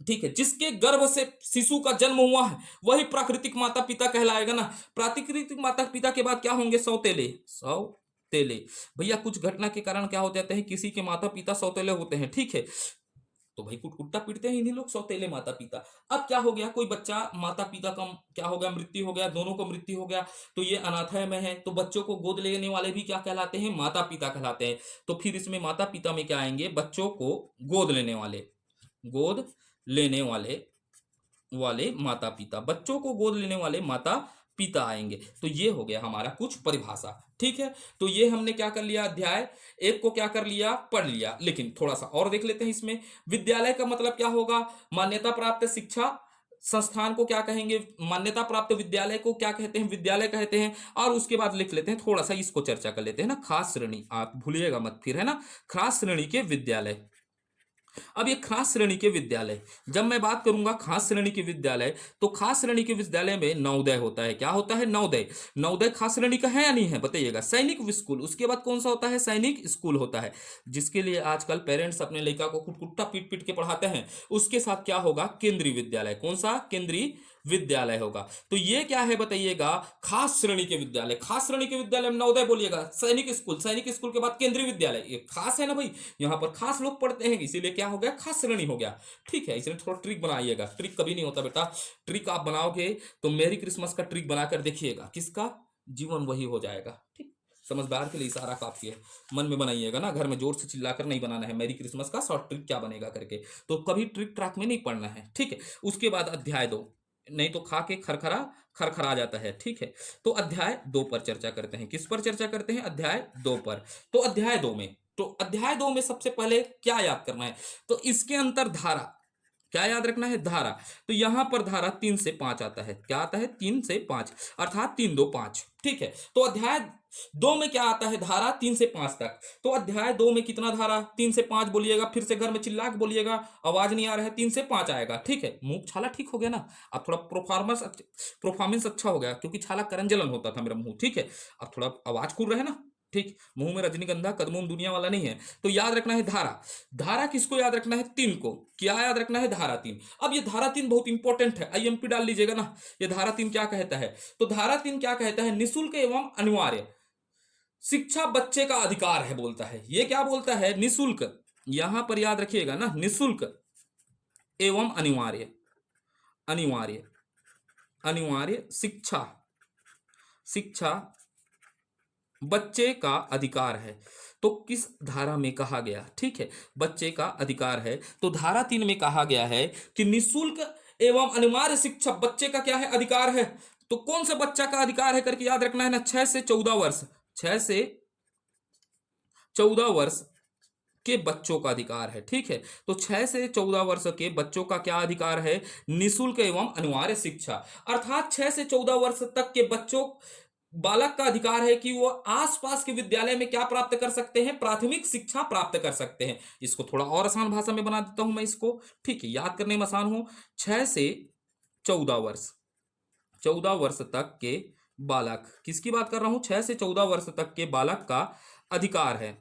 ठीक है, जिसके गर्भ से शिशु का जन्म हुआ है वही प्राकृतिक माता पिता कहलाएगा ना। प्राकृतिक माता पिता के बाद क्या होंगे, सौतेले, सौतेले। भैया कुछ घटना के कारण क्या हो जाते हैं, किसी के माता पिता सौतेले होते हैं। ठीक है, तो भाई कुटकुट्टा पीटते हैं इन्हीं लोग, सौतेले माता पिता। अब क्या हो गया, कोई बच्चा माता पिता का क्या हो गया, मृत्यु हो गया, दोनों को मृत्यु हो गया, तो ये अनाथालय में है, तो बच्चों को गोद लेने वाले भी क्या कहलाते हैं, माता पिता कहलाते हैं। तो फिर इसमें माता पिता में क्या आएंगे, बच्चों को गोद लेने वाले, गोद लेने वाले वाले माता पिता, बच्चों को गोद लेने वाले माता पिता आएंगे। तो ये हो गया हमारा कुछ परिभाषा। ठीक है, तो ये हमने क्या कर लिया, अध्याय एक को क्या कर लिया, पढ़ लिया। लेकिन थोड़ा सा और देख लेते हैं इसमें। विद्यालय का मतलब क्या होगा, मान्यता प्राप्त शिक्षा संस्थान को क्या कहेंगे, मान्यता प्राप्त विद्यालय को क्या कहते हैं, विद्यालय कहते हैं। और उसके बाद लिख लेते हैं, थोड़ा सा इसको चर्चा कर लेते हैं ना, खास श्रेणी, आप भूलिएगा मत फिर, है ना, खास श्रेणी के विद्यालय। अब ये खास श्रेणी के विद्यालय, जब मैं बात करूंगा खास श्रेणी के विद्यालय, तो खास श्रेणी के विद्यालय में नवोदय होता है। क्या होता है, नवोदय। नवोदय खास श्रेणी का है या नहीं है, बताइएगा। सैनिक स्कूल, उसके बाद कौन सा होता है, सैनिक स्कूल होता है, जिसके लिए आजकल पेरेंट्स अपने लड़का को कुटकुट्टा पीट पीट के पढ़ाते हैं। उसके साथ क्या होगा, केंद्रीय विद्यालय। कौन सा, केंद्रीय विद्यालय होगा। तो ये क्या है बताइएगा, खास श्रेणी के विद्यालय। खास श्रेणी के विद्यालय में नवोदय बोलिएगा, सैनिक स्कूल, सैनिक स्कूल के बाद केंद्रीय विद्यालय। ये खास है ना भाई, यहाँ पर खास लोग पढ़ते हैं, इसीलिए क्या हो गया, खास श्रेणी हो गया। ठीक है, इसलिए थोड़ा ट्रिक बनाइएगा, ट्रिक कभी नहीं होता बेटा, ट्रिक आप बनाओगे तो मेरी क्रिसमस का ट्रिक बनाकर देखिएगा, किसका, जीवन वही हो जाएगा। ठीक, समझदार के लिए इशारा काफी है, मन में बनाइएगा ना, घर में जोर से चिल्लाकर नहीं बनाना है, मेरी क्रिसमस का शॉर्ट ट्रिक क्या बनेगा करके। तो कभी ट्रिक ट्रैक में नहीं पढ़ना है। ठीक है, उसके बाद अध्याय 2, नहीं तो खा के खरखरा खरखरा जाता है। ठीक है, तो अध्याय 2 पर चर्चा करते हैं। किस पर चर्चा करते हैं, अध्याय 2 पर। तो अध्याय 2 में, तो अध्याय 2 में सबसे पहले क्या याद करना है, तो इसके अंतर धारा, क्या याद रखना है, धारा। तो यहां पर धारा 3 से 5 आता है। क्या आता है, 3 से 5, अर्थात 3 2 5। ठीक है, तो अध्याय 2 में क्या आता है, धारा 3 से 5 तक। तो अध्याय 2 में कितना धारा, 3 से 5 बोलिएगा, फिर से घर में चिल्ला के बोलिएगा, आवाज नहीं आ रहा है, 3 से 5 आएगा। ठीक है, मुंह छाला ठीक हो गया ना, अब थोड़ा परफॉर्मेंस अच्छा हो गया, क्योंकि छाला करन जलन होता था मेरा मुंह। ठीक है, अब थोड़ा आवाज खुल रहा है ना। ठीक, मुंह में रजनीगंधा, कदमों में दुनिया वाला नहीं है। तो याद रखना है धारा। धारा किसको याद रखना है, 3 को। क्या याद रखना है, धारा 3। अब ये धारा 3 बहुत इंपॉर्टेंट है, आईएमपी डाल लीजिएगा ना। ये धारा 3 क्या कहता है, तो धारा 3 क्या कहता है, निःशुल्क एवं अनिवार्य शिक्षा बच्चे का अधिकार है, बोलता है। ये क्या बोलता है, निःशुल्क, यहां पर याद रखिएगा ना, निःशुल्क एवं अनिवार्य, अनिवार्य, अनिवार्य शिक्षा, शिक्षा बच्चे का अधिकार है। तो किस धारा में कहा गया, ठीक है, बच्चे का अधिकार है। तो धारा 3 में कहा गया है कि निःशुल्क एवं अनिवार्य शिक्षा बच्चे का क्या है, अधिकार है। तो कौन सा बच्चा का अधिकार है करके याद रखना है ना, 6 से 14 वर्ष, 6 से 14 वर्ष के बच्चों का अधिकार है। ठीक है, तो 6 से 14 वर्ष के बच्चों का क्या अधिकार है, निःशुल्क एवं अनिवार्य शिक्षा। अर्थात 6 से 14 वर्ष तक के बच्चों, बालक का अधिकार है कि वो आसपास के विद्यालय में क्या प्राप्त कर सकते हैं, प्राथमिक शिक्षा प्राप्त कर सकते हैं। इसको थोड़ा और आसान भाषा में बना देता हूं मैं इसको। ठीक है, याद करने में आसान हो, 6 से 14 वर्ष, 14 वर्ष तक के बालक, किसकी बात कर रहा हूं, 6 से 14 वर्ष तक के बालक का अधिकार है,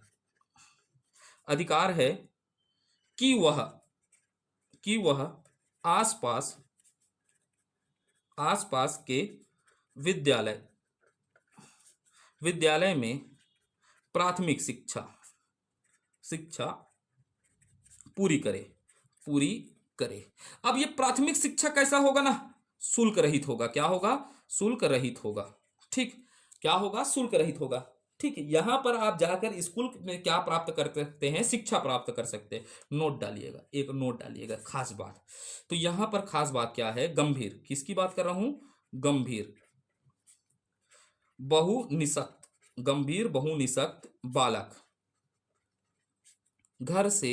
अधिकार है कि वह आसपास, आसपास के विद्यालय, विद्यालय में प्राथमिक शिक्षा, शिक्षा पूरी करे, पूरी करे। अब ये प्राथमिक शिक्षा कैसा होगा ना, शुल्क रहित होगा। क्या होगा, शुल्क रहित होगा। ठीक, क्या होगा, शुल्क रहित होगा। ठीक है, यहां पर आप जाकर स्कूल में क्या प्राप्त कर सकते हैं, शिक्षा प्राप्त कर सकते हैं। नोट डालिएगा, एक नोट डालिएगा, खास बात। तो यहां पर खास बात क्या है, गंभीर, किसकी बात कर रहा हूं, गंभीर बहुनिशक्त, गंभीर बहुनिशक्त बालक घर से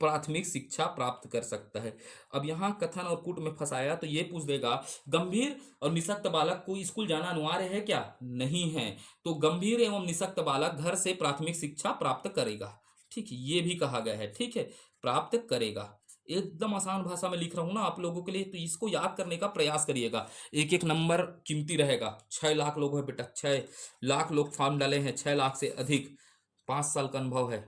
प्राथमिक शिक्षा प्राप्त कर सकता है। अब यहां कथन और कूट में फंसाया तो ये पूछ देगा, गंभीर और निशक्त बालक को स्कूल जाना अनिवार्य है क्या, नहीं है। तो गंभीर एवं निशक्त बालक घर से प्राथमिक शिक्षा प्राप्त करेगा। ठीक है, ये भी कहा गया है। ठीक है, प्राप्त करेगा। एकदम आसान भाषा में लिख रहा हूं ना आप लोगों के लिए, तो इसको याद करने का प्रयास करिएगा। एक एक नंबर कीमती रहेगा। 6 लाख लोग हैं बेटा, 6 लाख लोग फॉर्म डाले हैं, 6 लाख से अधिक, 5 साल का अनुभव है।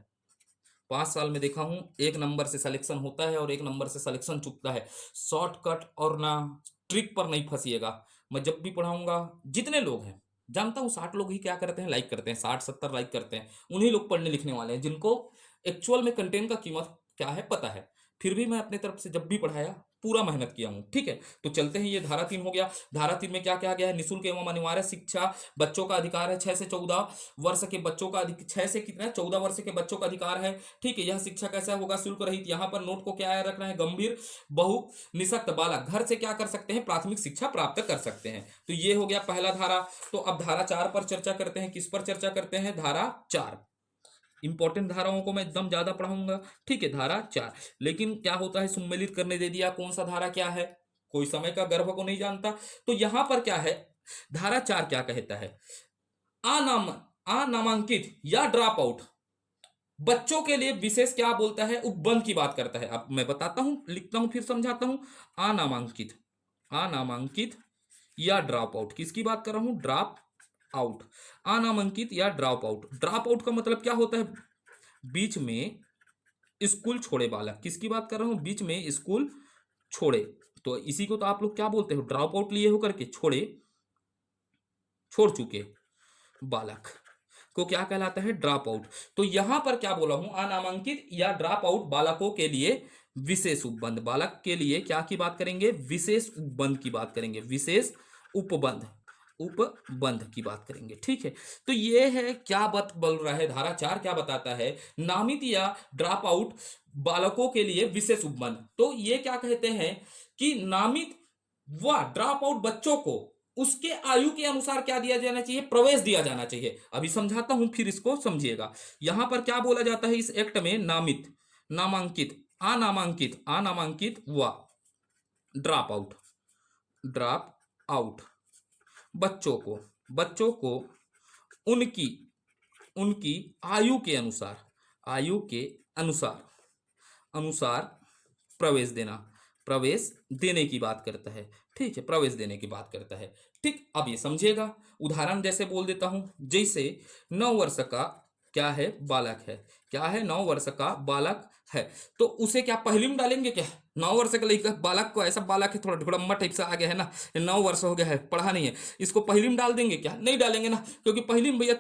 5 साल में देखा हूं, एक नंबर से सिलेक्शन होता है और एक नंबर से सिलेक्शन चुकता है। शॉर्टकट और ना ट्रिक पर नहीं फंसिएगा। मैं जब भी पढ़ाऊंगा, जितने लोग हैं, जानता हूं 60 लोग ही क्या करते हैं, लाइक करते हैं, 60 70 लाइक करते हैं, उन्हीं लोग पढ़ने लिखने वाले हैं जिनको एक्चुअल में कंटेंट का कीमत क्या है पता है। फिर भी मैं अपने तरफ से जब भी पढ़ाया पूरा मेहनत किया हूँ, ठीक है। तो चलते हैं, ये धारा 3 हो गया। धारा 3 में क्या क्या गया है? निःशुल्क एवं अनिवार्य शिक्षा बच्चों का अधिकार है। 6 से 14 वर्ष के बच्चों का 6 से कितना 14 वर्ष के बच्चों का अधिकार है, ठीक है। यह शिक्षा कैसा होगा? शुल्क रहित। यहाँ पर नोट को क्या रखना है? गंभीर बहु निःशक्त बालक घर से क्या कर सकते हैं? प्राथमिक शिक्षा प्राप्त कर सकते हैं। तो ये हो गया पहला धारा। तो अब धारा 4 पर चर्चा करते हैं। किस पर चर्चा करते हैं? धारा 4। इंपॉर्टेंट धाराओं को मैं एकदम ज्यादा पढ़ाऊंगा, ठीक है। धारा 4, लेकिन क्या होता है, सम्मिलित करने दे दिया कौन सा धारा क्या है, कोई समय का गर्भ को नहीं जानता। तो यहां पर क्या है, धारा 4 क्या कहता है? अनाम अनामांकित या ड्रॉप आउट बच्चों के लिए विशेष क्या बोलता है? उपबंध की बात करता है। अब मैं बताता हूं, लिखता हूं, फिर समझाता हूं। अनामांकित, अनामांकित या ड्रॉप आउट, किसकी बात कर रहा हूं? Drop out. अनामांकित या ड्रॉप आउट। ड्रॉप आउट का मतलब क्या होता है? बीच में स्कूल छोड़े बालक, किसकी बात कर रहा हूं? बीच में स्कूल छोड़े। तो इसी को तो आप लोग क्या बोलते हो? ड्रॉप आउट लिए होकर के छोड़े, छोड़ चुके बालक को क्या कहलाता है? Drop out. तो यहां पर क्या बोला हूं? अनामांकित या ड्रॉप आउट बालकों के लिए विशेष उपबंध। बालक के लिए क्या की बात करेंगे? विशेष उपबंध की बात करेंगे। विशेष उपबंध, उपबंध की बात करेंगे, ठीक है। तो ये है क्या बात बोल रहा है धारा 4, क्या बताता है? नामित या ड्रॉप आउट बालकों के लिए विशेष उपबंध। तो ये क्या कहते हैं कि नामित व ड्रॉप आउट बच्चों को उसके आयु के अनुसार क्या दिया जाना चाहिए? प्रवेश दिया जाना चाहिए। अभी समझाता हूं, फिर इसको समझिएगा। यहां पर क्या बोला जाता है इस एक्ट में? नामित, नामांकित, अनामांकित, अनामांकित व ड्रॉप आउट, ड्रॉप आउट बच्चों को, बच्चों को उनकी उनकी आयु के अनुसार, आयु के अनुसार, अनुसार प्रवेश देना, प्रवेश देने की बात करता है, ठीक है। प्रवेश देने की बात करता है, ठीक। अब ये समझिएगा, उदाहरण जैसे बोल देता हूं। जैसे 9 वर्ष का क्या है? बालक है। क्या है? 9 वर्ष का बालक है। तो उसे क्या पहली में डालेंगे क्या? 9 वर्ष का लड़का बालक को, ऐसा बालक है थोड़ा ढुकड़म्मा टाइप से आ गया है ना, 9 वर्ष हो गया है, पढ़ा नहीं है, इसको पहली में डाल देंगे क्या? नहीं डालेंगे ना, क्योंकि पहली में भैया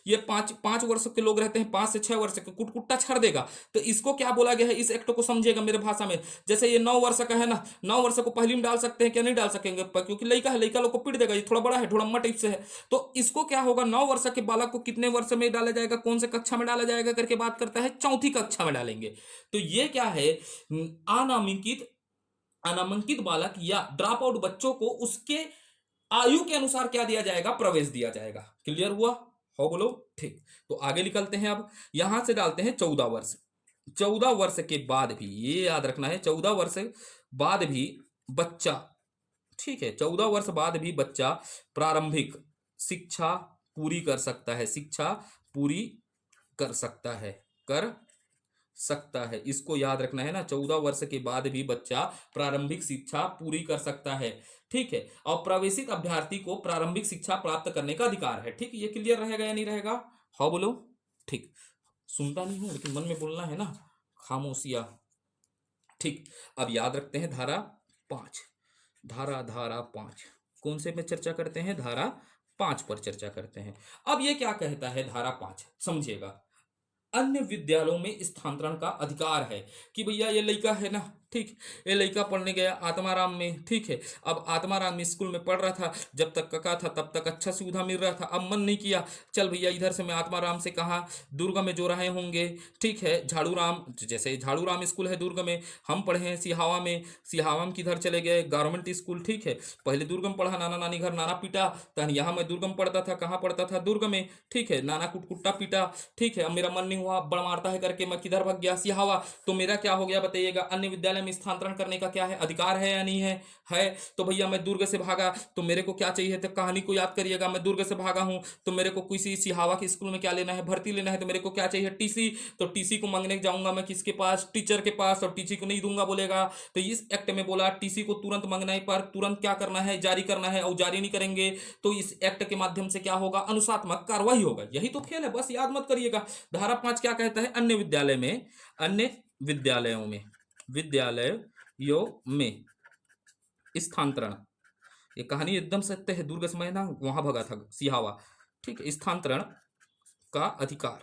ये 5 वर्ष के लोग रहते हैं, 5 से 6 वर्ष के, कुटकुट्टा छाड़ देगा। तो इसको क्या बोला गया है? इस एक्ट को समझिएगा मेरे भाषा में। जैसे ये 9 वर्ष का है ना, 9 वर्ष को पहली में डाल सकते हैं क्या? नहीं डाल सकेंगे, क्योंकि लड़का है, लड़का लोग को पीट देगा, ये थोड़ा बड़ा है, ढुड़म्मा टाइप से है। तो इसको क्या होगा? 9 वर्ष के बालक को कितने वर्ष में डाला जाएगा? कौन से कक्षा में डाला जाएगा करके बात करता है? चौथी कक्षा में डालेंगे। तो ये क्या है? अनामिकित, अनामांकित बालक या ड्रॉप आउट बच्चों को उसके आयु के अनुसार क्या दिया जाएगा? प्रवेश दिया जाएगा। क्लियर हुआ? हो बोलो, ठीक। तो आगे निकलते हैं। अब यहां से डालते हैं 14 वर्ष। 14 वर्ष के बाद भी, ये याद रखना है, 14 वर्ष बाद भी बच्चा, ठीक है, 14 वर्ष बाद भी बच्चा प्रारंभिक शिक्षा पूरी कर सकता है। शिक्षा पूरी कर सकता है, कर सकता है। इसको याद रखना है ना, 14 वर्ष के बाद भी बच्चा प्रारंभिक शिक्षा पूरी कर सकता है, ठीक है। और प्रवेशित अभ्यर्थी को प्रारंभिक शिक्षा प्राप्त करने का अधिकार है, ठीक। ये क्लियर रहेगा या नहीं रहेगा? हाँ बोलो, ठीक। सुनता नहीं हूं लेकिन मन में बोलना है ना, खामोशिया, ठीक। अब याद रखते हैं धारा 5। धारा 5 कौन से में चर्चा करते हैं? धारा 5 पर चर्चा करते हैं। अब ये क्या कहता है धारा 5, समझिएगा। अन्य विद्यालयों में स्थानांतरण का अधिकार है। कि भैया ये लड़का है ना, ठीक, ये लड़का पढ़ने गया आत्माराम में, ठीक है। अब आत्माराम स्कूल में पढ़ रहा था, जब तक कका था तब तक अच्छा सुविधा मिल रहा था। अब मन नहीं किया, चल भैया इधर से मैं आत्माराम से कहाँ, दुर्ग में जो रहे होंगे, ठीक है, झाड़ू राम, जैसे झाड़ू राम स्कूल है दुर्ग में, हम पढ़े हैं सिहावा में, सिहावा में किधर चले गए? गवर्नमेंट स्कूल, ठीक है। पहले दुर्ग में पढ़ा, नाना नानी घर नाना पीटा, तहन यहाँ मैं दुर्ग में पढ़ता था। कहाँ पढ़ता था? दुर्ग में, ठीक है। नाना कुटकुट्टा पीटा, ठीक है। अब मेरा मन नहीं हुआ, बड़ मारता है करके मैं किधर भाग गया? सिहावा। तो मेरा क्या हो गया बताइएगा? अन्य विद्यालय में स्थानांतरण करने का क्या है? अधिकार है या नहीं है? है। तो भैया मैं दुर्ग से भागा, तो मेरे को क्या चाहिए? तो कहानी को याद करिएगा। मैं दुर्ग से भागा हूं, तो मेरे को किसी सिहावा के स्कूल में क्या लेना है? भर्ती लेना है। तो मेरे को क्या चाहिए? टीसी। तो टीसी को मांगने जाऊंगा मैं किसके पास? टीचर के पास। और टीसी को नहीं दूंगा बोलेगा। तो इस एक्ट में बोला टीसी को तुरंत मांगने पर तुरंत क्या करना है? जारी करना है। और जारी नहीं करेंगे तो इस एक्ट के माध्यम से क्या होगा? अनुशासनात्मक कार्रवाई होगा। यही तो खेल है, बस याद मत करिएगा। धारा 5 क्या कहता है? अन्य विद्यालय में, अन्य विद्यालयों में, विद्यालयों में स्थानांतरण, ये कहानी एकदम सत्य है। दुर्ग से मैं ना वहां भगा था, सिहावा, ठीक है। स्थानांतरण का अधिकार,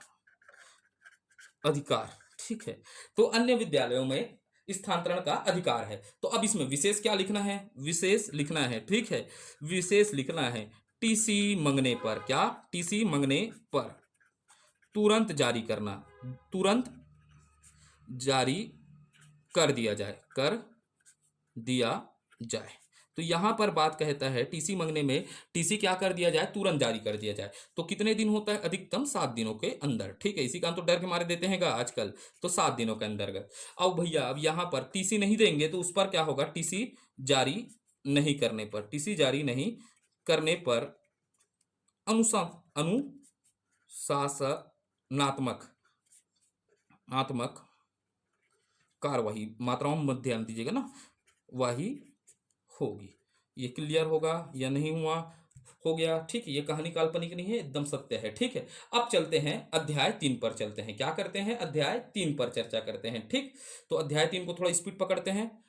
अधिकार, ठीक है। तो अन्य विद्यालयों में स्थानांतरण का अधिकार है। तो अब इसमें विशेष क्या लिखना है, विशेष लिखना है, ठीक है, विशेष लिखना है टीसी मंगने पर, क्या, टीसी मंगने पर तुरंत जारी करना, तुरंत जारी कर दिया जाए, कर दिया जाए। तो यहां पर बात कहता है टीसी मांगने में टीसी क्या कर दिया जाए, तुरंत जारी कर दिया जाए। तो कितने दिन होता है, अधिकतम 7 दिनों के अंदर, ठीक है, इसी का तो डर के मारे देते हैं आजकल, तो 7 दिनों के अंतर्गत। अब भैया अब यहां पर टीसी नहीं देंगे तो उस पर क्या होगा, टीसी जारी नहीं करने पर, टीसी जारी नहीं करने पर अनुशासनात्मक आत्मक कार्यवाही, मात्राओं में मत ध्यान दीजिएगा ना, वही होगी। ये क्लियर होगा या नहीं हुआ, हो गया, ठीक है, ये कहानी काल्पनिक नहीं है, एकदम सत्य है, ठीक है। अब चलते हैं अध्याय 3 पर, चलते हैं, क्या करते हैं, अध्याय 3 पर चर्चा करते हैं, ठीक। तो अध्याय 3 को थोड़ा स्पीड पकड़ते हैं,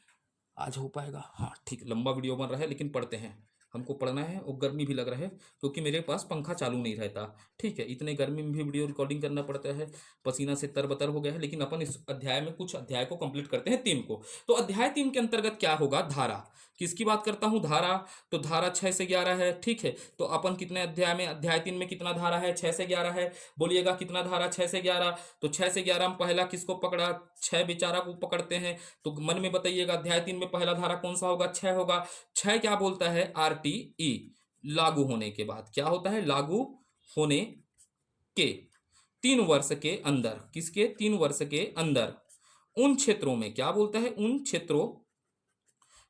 आज हो पाएगा, हाँ ठीक, लंबा वीडियो बन रहा है लेकिन पढ़ते हैं, हमको पढ़ना है और गर्मी भी लग रहा है क्योंकि मेरे पास पंखा चालू नहीं रहता, ठीक है, इतने गर्मी में भी वीडियो रिकॉर्डिंग करना पड़ता है, पसीना से तरबतर हो गया है। लेकिन अपन इस अध्याय में कुछ अध्याय को कंप्लीट करते हैं 3 को। तो अध्याय 3 के अंतर्गत क्या होगा, धारा, किसकी बात करता हूं, धारा। तो धारा 6 से 11 है, ठीक है। तो अपन कितने अध्याय में, अध्याय 3 में कितना धारा है, 6 से 11 है, बोलिएगा कितना धारा, 6 से 11। तो 6 से 11 में पहला किसको पकड़ा, 6 बेचारा को पकड़ते हैं। तो मन में बताइएगा अध्याय 3 में पहला धारा कौन सा होगा, 6 होगा। 6 क्या बोलता है, आरटीई लागू होने के बाद, क्या होता है, लागू होने के 3 वर्ष के अंदर, किसके, 3 वर्ष के अंदर उन क्षेत्रों में, क्या बोलता है, उन क्षेत्रों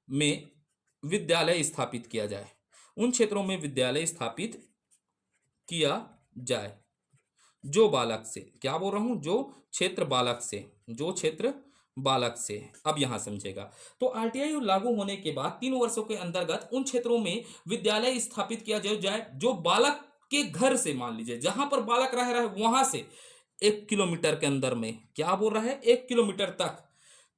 में विद्यालय स्थापित किया जाए, उन क्षेत्रों में विद्यालय स्थापित किया जाए जो बालक से, क्या बोल रहा हूं, जो क्षेत्र बालक से, जो क्षेत्र बालक से। अब यहां समझेगा, तो आरटीआई लागू होने के बाद 3 वर्षों के अंतर्गत उन क्षेत्रों में विद्यालय स्थापित किया जाए जो बालक के घर से, मान लीजिए जहां पर बालक रह रहा है वहां से 1 किलोमीटर के अंदर में, क्या बोल रहा है, 1 किलोमीटर तक।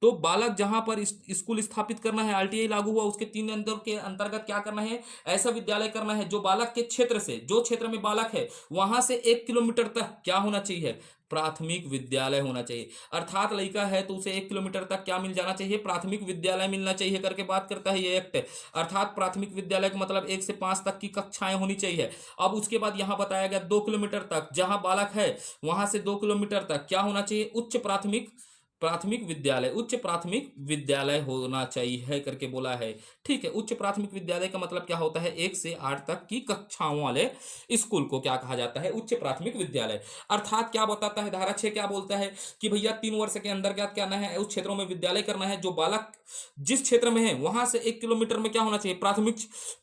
तो बालक जहां पर स्कूल स्थापित करना है, आरटीआई लागू हुआ उसके 3 अंदर के अंतर्गत क्या करना है, ऐसा विद्यालय करना है जो बालक के क्षेत्र से, जो क्षेत्र में बालक है वहां से 1 किलोमीटर तक क्या होना चाहिए, प्राथमिक विद्यालय होना चाहिए। अर्थात लड़का है तो उसे 1 किलोमीटर तक क्या मिल जाना चाहिए, प्राथमिक विद्यालय मिलना चाहिए करके बात करता है ये एक्ट। अर्थात प्राथमिक विद्यालय का मतलब 1 से 5 तक की कक्षाएं होनी चाहिए। अब उसके बाद यहां बताया गया 2 किलोमीटर तक, जहां बालक है वहां से 2 किलोमीटर तक क्या होना चाहिए, उच्च प्राथमिक प्राथमिक विद्यालय, उच्च प्राथमिक विद्यालय होना चाहिए करके बोला है, ठीक है। उच्च प्राथमिक विद्यालय का मतलब क्या होता है, 1 से 8 तक की कक्षाओं वाले स्कूल को क्या कहा जाता है, उच्च प्राथमिक विद्यालय। अर्थात क्या बताता है धारा 6, क्या बोलता है कि भैया 3 वर्ष के अंदर क्या करना है, उस क्षेत्रों में विद्यालय करना है जो बालक जिस क्षेत्र में है वहां से 1 किलोमीटर में क्या होना चाहिए, प्राथमिक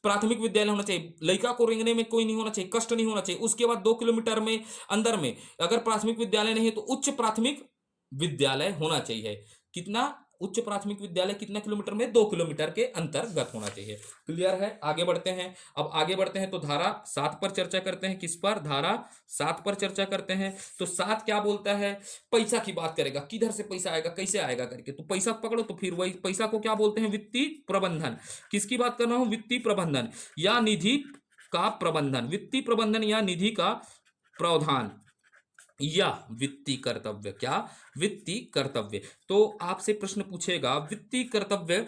प्राथमिक विद्यालय होना चाहिए। लड़का को रेंगने में कोई नहीं होना चाहिए, कष्ट नहीं होना चाहिए। उसके बाद 2 किलोमीटर में अंदर में अगर प्राथमिक विद्यालय नहीं है तो उच्च प्राथमिक विद्यालय होना चाहिए। कितना, उच्च प्राथमिक विद्यालय कितना किलोमीटर में, 2 किलोमीटर के अंतर्गत होना चाहिए। क्लियर है, आगे बढ़ते हैं। अब आगे बढ़ते हैं तो धारा 7 पर चर्चा करते हैं, किस पर, धारा 7 पर चर्चा करते हैं। तो 7 क्या बोलता है, पैसा की बात करेगा, किधर से पैसा आएगा, कैसे आएगा करके। तो पैसा पकड़ो तो फिर वही पैसा को क्या बोलते हैं, वित्तीय प्रबंधन। किसकी बात कर रहा हूं, वित्तीय प्रबंधन या निधि का प्रबंधन, वित्तीय प्रबंधन या निधि का प्रावधान या वित्तीय कर्तव्य, क्या, वित्तीय कर्तव्य। तो आपसे प्रश्न पूछेगा वित्तीय कर्तव्य,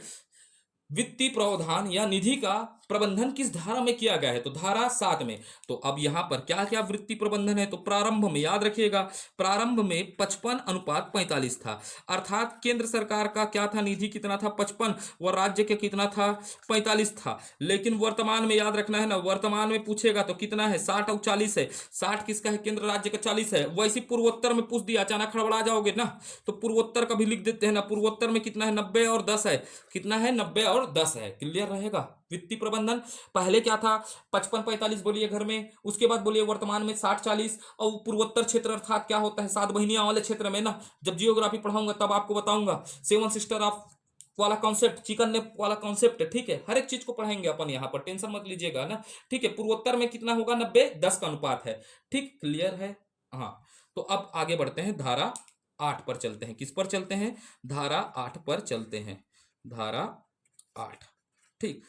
वित्तीय प्रावधान या निधि का प्रबंधन किस धारा में किया गया है, तो धारा 7 में। तो अब यहां पर क्या क्या वित्तीय प्रबंधन है, तो प्रारंभ में याद रखिएगा, प्रारंभ में 55:45 था। अर्थात केंद्र सरकार का क्या था, निधि कितना था, 55, और राज्य के कितना था, 45 था। लेकिन वर्तमान में याद रखना है ना, वर्तमान में पूछेगा तो कितना है, 60 और 40 है। 60 किसका है, केंद्र राज्य का, 40 है। वैसे पूर्वोत्तर में पूछ दिया, अचानक हड़बड़ा जाओगे ना, तो पूर्वोत्तर का भी लिख देते हैं ना, पूर्वोत्तर में कितना है, 90 और 10 है। कितना है, 90 और 10 है। क्लियर रहेगा। वित्तीय प्रबंधन पहले क्या था, 55-45 बोलिए घर में, उसके बाद बोलिए वर्तमान में 60-40, और पूर्वोत्तर क्षेत्र अर्थात क्या होता है, 7 बहिनियां वाले क्षेत्र में ना, जब जियोग्राफी पढ़ाऊंगा तब आपको बताऊंगा, 7 सिस्टर ऑफ वाला कॉन्सेप्ट, चिकन नेप वाला कॉन्सेप्ट, ठीक है, हर एक चीज को पढ़ाएंगे अपन यहाँ पर, टेंशन मत लीजिएगा ना, ठीक है। पूर्वोत्तर में कितना होगा, 90-10 का अनुपात है, ठीक, क्लियर है। हाँ, तो अब आगे बढ़ते हैं, धारा 8 पर चलते हैं। किस पर चलते हैं, धारा 8 पर चलते हैं, धारा 8, ठीक।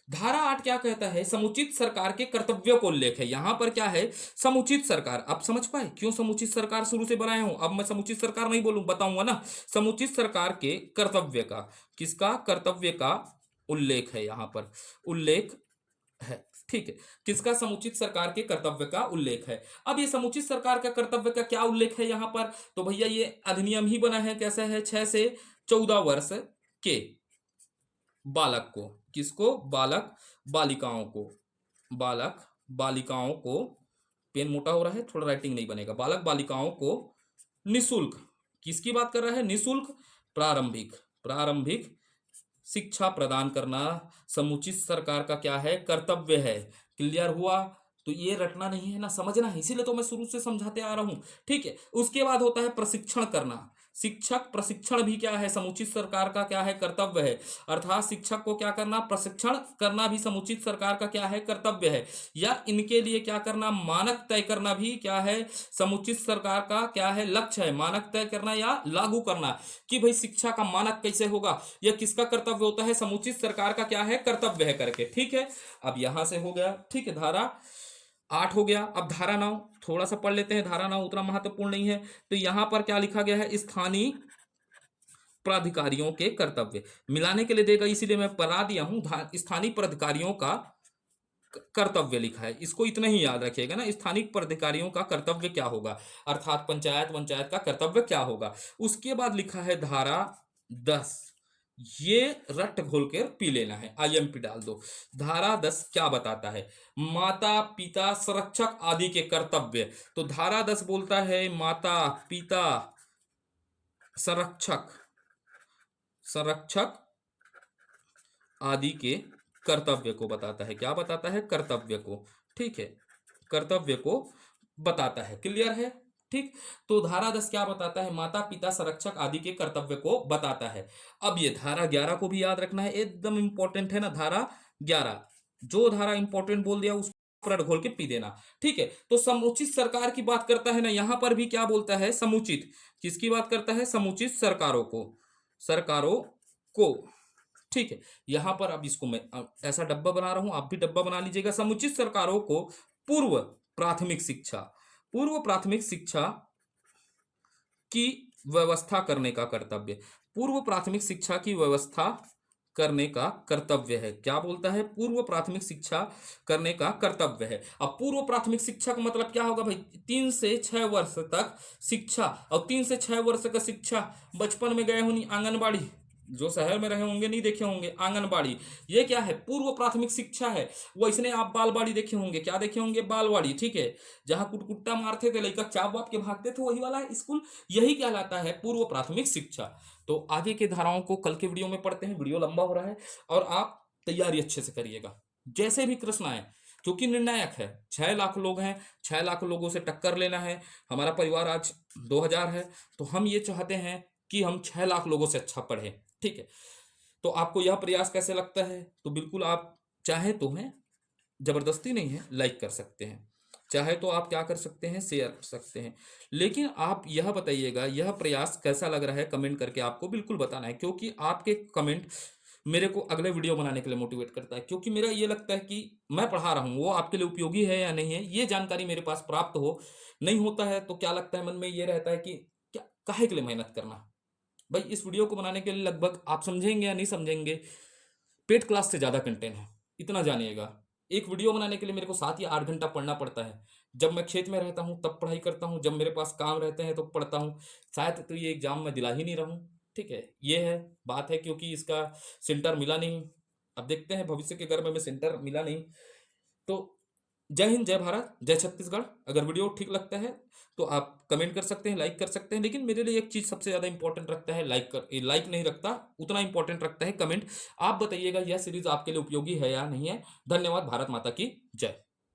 धारा 8 क्या कहता है, समुचित सरकार के कर्तव्यों को उल्लेख है। यहां पर क्या है, समुचित सरकार। अब समझ पाए क्यों समुचित सरकार शुरू से बनाया हूं। अब मैं समुचित सरकार नहीं बोलूं, बताऊंगा ना। समुचित सरकार के कर्तव्य का, किसका कर्तव्य का उल्लेख है, यहां पर उल्लेख है। ठीक है, किसका, समुचित सरकार के कर्तव्य का उल्लेख है। अब ये समुचित सरकार का कर्तव्य का क्या उल्लेख है यहां पर, तो भैया ये अधिनियम ही बना है। कैसा है, 6 से 14 वर्ष के बालक को, किसको, बालक बालिकाओं को, बालक बालिकाओं को, पेन मोटा हो रहा है थोड़ा, राइटिंग नहीं बनेगा, बालक बालिकाओं को निशुल्क, किसकी बात कर रहा है, निशुल्क प्रारंभिक, प्रारंभिक शिक्षा प्रदान करना समुचित सरकार का क्या है, कर्तव्य है। क्लियर हुआ। तो ये रटना नहीं है ना, समझना है, इसीलिए तो मैं शुरू से समझाते आ रहा हूं। ठीक है, उसके बाद होता है प्रशिक्षण करना। शिक्षक प्रशिक्षण भी क्या है, समुचित सरकार का क्या है, कर्तव्य है। अर्थात शिक्षक को क्या करना, प्रशिक्षण करना भी समुचित सरकार का क्या है, कर्तव्य है। या इनके लिए क्या करना, मानक तय करना भी क्या है, समुचित सरकार का क्या है, लक्ष्य है। मानक तय करना या लागू करना, कि भाई शिक्षा का मानक कैसे होगा, यह किसका कर्तव्य होता है, समुचित सरकार का क्या है, कर्तव्य है करके। ठीक है, अब यहां से हो गया। ठीक है, धारा 8 हो गया। अब धारा 9 थोड़ा सा पढ़ लेते हैं। धारा 9 उतना महत्वपूर्ण नहीं है। तो यहां पर क्या लिखा गया है, स्थानीय प्राधिकारियों के कर्तव्य, मिलाने के लिए देगा इसीलिए मैं बना दिया हूं। स्थानीय प्राधिकारियों का कर्तव्य लिखा है, इसको इतना ही याद रखिएगा ना, स्थानीय प्राधिकारियों का कर्तव्य क्या होगा, अर्थात पंचायत पंचायत का कर्तव्य क्या होगा। उसके बाद लिखा है धारा 10, ये रट घोल कर पी लेना है, आईएमपी डाल दो। धारा 10 क्या बताता है, माता पिता संरक्षक आदि के कर्तव्य। तो धारा 10 बोलता है माता पिता संरक्षक, संरक्षक आदि के कर्तव्य को बताता है। क्या बताता है, कर्तव्य को। ठीक है, कर्तव्य को बताता है। क्लियर है। ठीक, तो धारा 10 क्या बताता है, माता पिता संरक्षक आदि के कर्तव्य को बताता है। अब ये धारा 11 को भी याद रखना है, एकदम इंपॉर्टेंट है ना। धारा 11, जो धारा इंपॉर्टेंट बोल दिया उसको रट घोल के पी देना। ठीक है, तो समुचित सरकार की बात करता है ना, यहां पर भी क्या बोलता है, समुचित, किसकी बात करता है, समुचित सरकारों को, सरकारों को। ठीक है, यहां पर अब इसको मैं ऐसा डब्बा बना रहा हूं, आप भी डब्बा बना लीजिएगा। समुचित सरकारों को पूर्व प्राथमिक शिक्षा, पूर्व प्राथमिक शिक्षा की व्यवस्था करने का कर्तव्य, पूर्व प्राथमिक शिक्षा की व्यवस्था करने का कर्तव्य है। क्या बोलता है, पूर्व प्राथमिक शिक्षा करने का कर्तव्य है। अब पूर्व प्राथमिक शिक्षा का मतलब क्या होगा भाई, 3 से 6 वर्ष तक शिक्षा। और 3 से 6 वर्ष का शिक्षा, बचपन में गए होनी आंगनबाड़ी, जो शहर में रहे होंगे नहीं देखे होंगे, आंगनबाड़ी ये क्या है, पूर्व प्राथमिक शिक्षा है। वैसने आप बालवाड़ी देखे होंगे, क्या देखे होंगे, बालवाड़ी। ठीक है, जहां कुटकुट्टा मारते थे लड़का, चाप वाप के भागते थे, वही वाला स्कूल, यही कहलाता है पूर्व प्राथमिक शिक्षा। तो आगे के धाराओं को कल के वीडियो में पढ़ते हैं, वीडियो लंबा हो रहा है, और आप तैयारी अच्छे से करिएगा। जैसे भी प्रश्न आए, क्योंकि निर्णायक है, 6 लाख लोग हैं, 6 लाख लोगों से टक्कर लेना है। हमारा परिवार आज 2000 है, तो हम ये चाहते हैं कि हम 6 लाख लोगों से अच्छा पढ़ें। ठीक है, तो आपको यह प्रयास कैसे लगता है, तो बिल्कुल आप चाहे तो हैं, जबरदस्ती नहीं है, लाइक कर सकते हैं, चाहे तो आप क्या कर सकते हैं, शेयर कर सकते हैं। लेकिन आप यह बताइएगा यह प्रयास कैसा लग रहा है, कमेंट करके आपको बिल्कुल बताना है, क्योंकि आपके कमेंट मेरे को अगले वीडियो बनाने के लिए मोटिवेट करता है। क्योंकि मेरा ये लगता है कि मैं पढ़ा रहा हूँ वो आपके लिए उपयोगी है या नहीं है, ये जानकारी मेरे पास प्राप्त हो। नहीं होता है तो क्या लगता है, मन में ये रहता है कि क्या, काहे के लिए मेहनत करना भाई। इस वीडियो को बनाने के लिए लगभग आप समझेंगे या नहीं समझेंगे, पेड क्लास से ज़्यादा कंटेंट है, इतना जानिएगा। एक वीडियो बनाने के लिए मेरे को 7 या 8 घंटा पढ़ना पड़ता है। जब मैं खेत में रहता हूँ तब पढ़ाई करता हूँ, जब मेरे पास काम रहते हैं तो पढ़ता हूँ। शायद तो ये एग्जाम में दिला ही नहीं रहा हूँ। ठीक है, ये है बात है, क्योंकि इसका सेंटर मिला नहीं। अब देखते हैं भविष्य के गर्भ में सेंटर मिला नहीं। तो जय हिंद, जय भारत, जय छत्तीसगढ़। अगर वीडियो ठीक लगता है तो आप कमेंट कर सकते हैं, लाइक कर सकते हैं, लेकिन मेरे लिए एक चीज़ सबसे ज़्यादा इंपॉर्टेंट रखता है, लाइक नहीं रखता, उतना इंपॉर्टेंट रखता है कमेंट। आप बताइएगा यह सीरीज आपके लिए उपयोगी है या नहीं है। धन्यवाद। भारत माता की जय।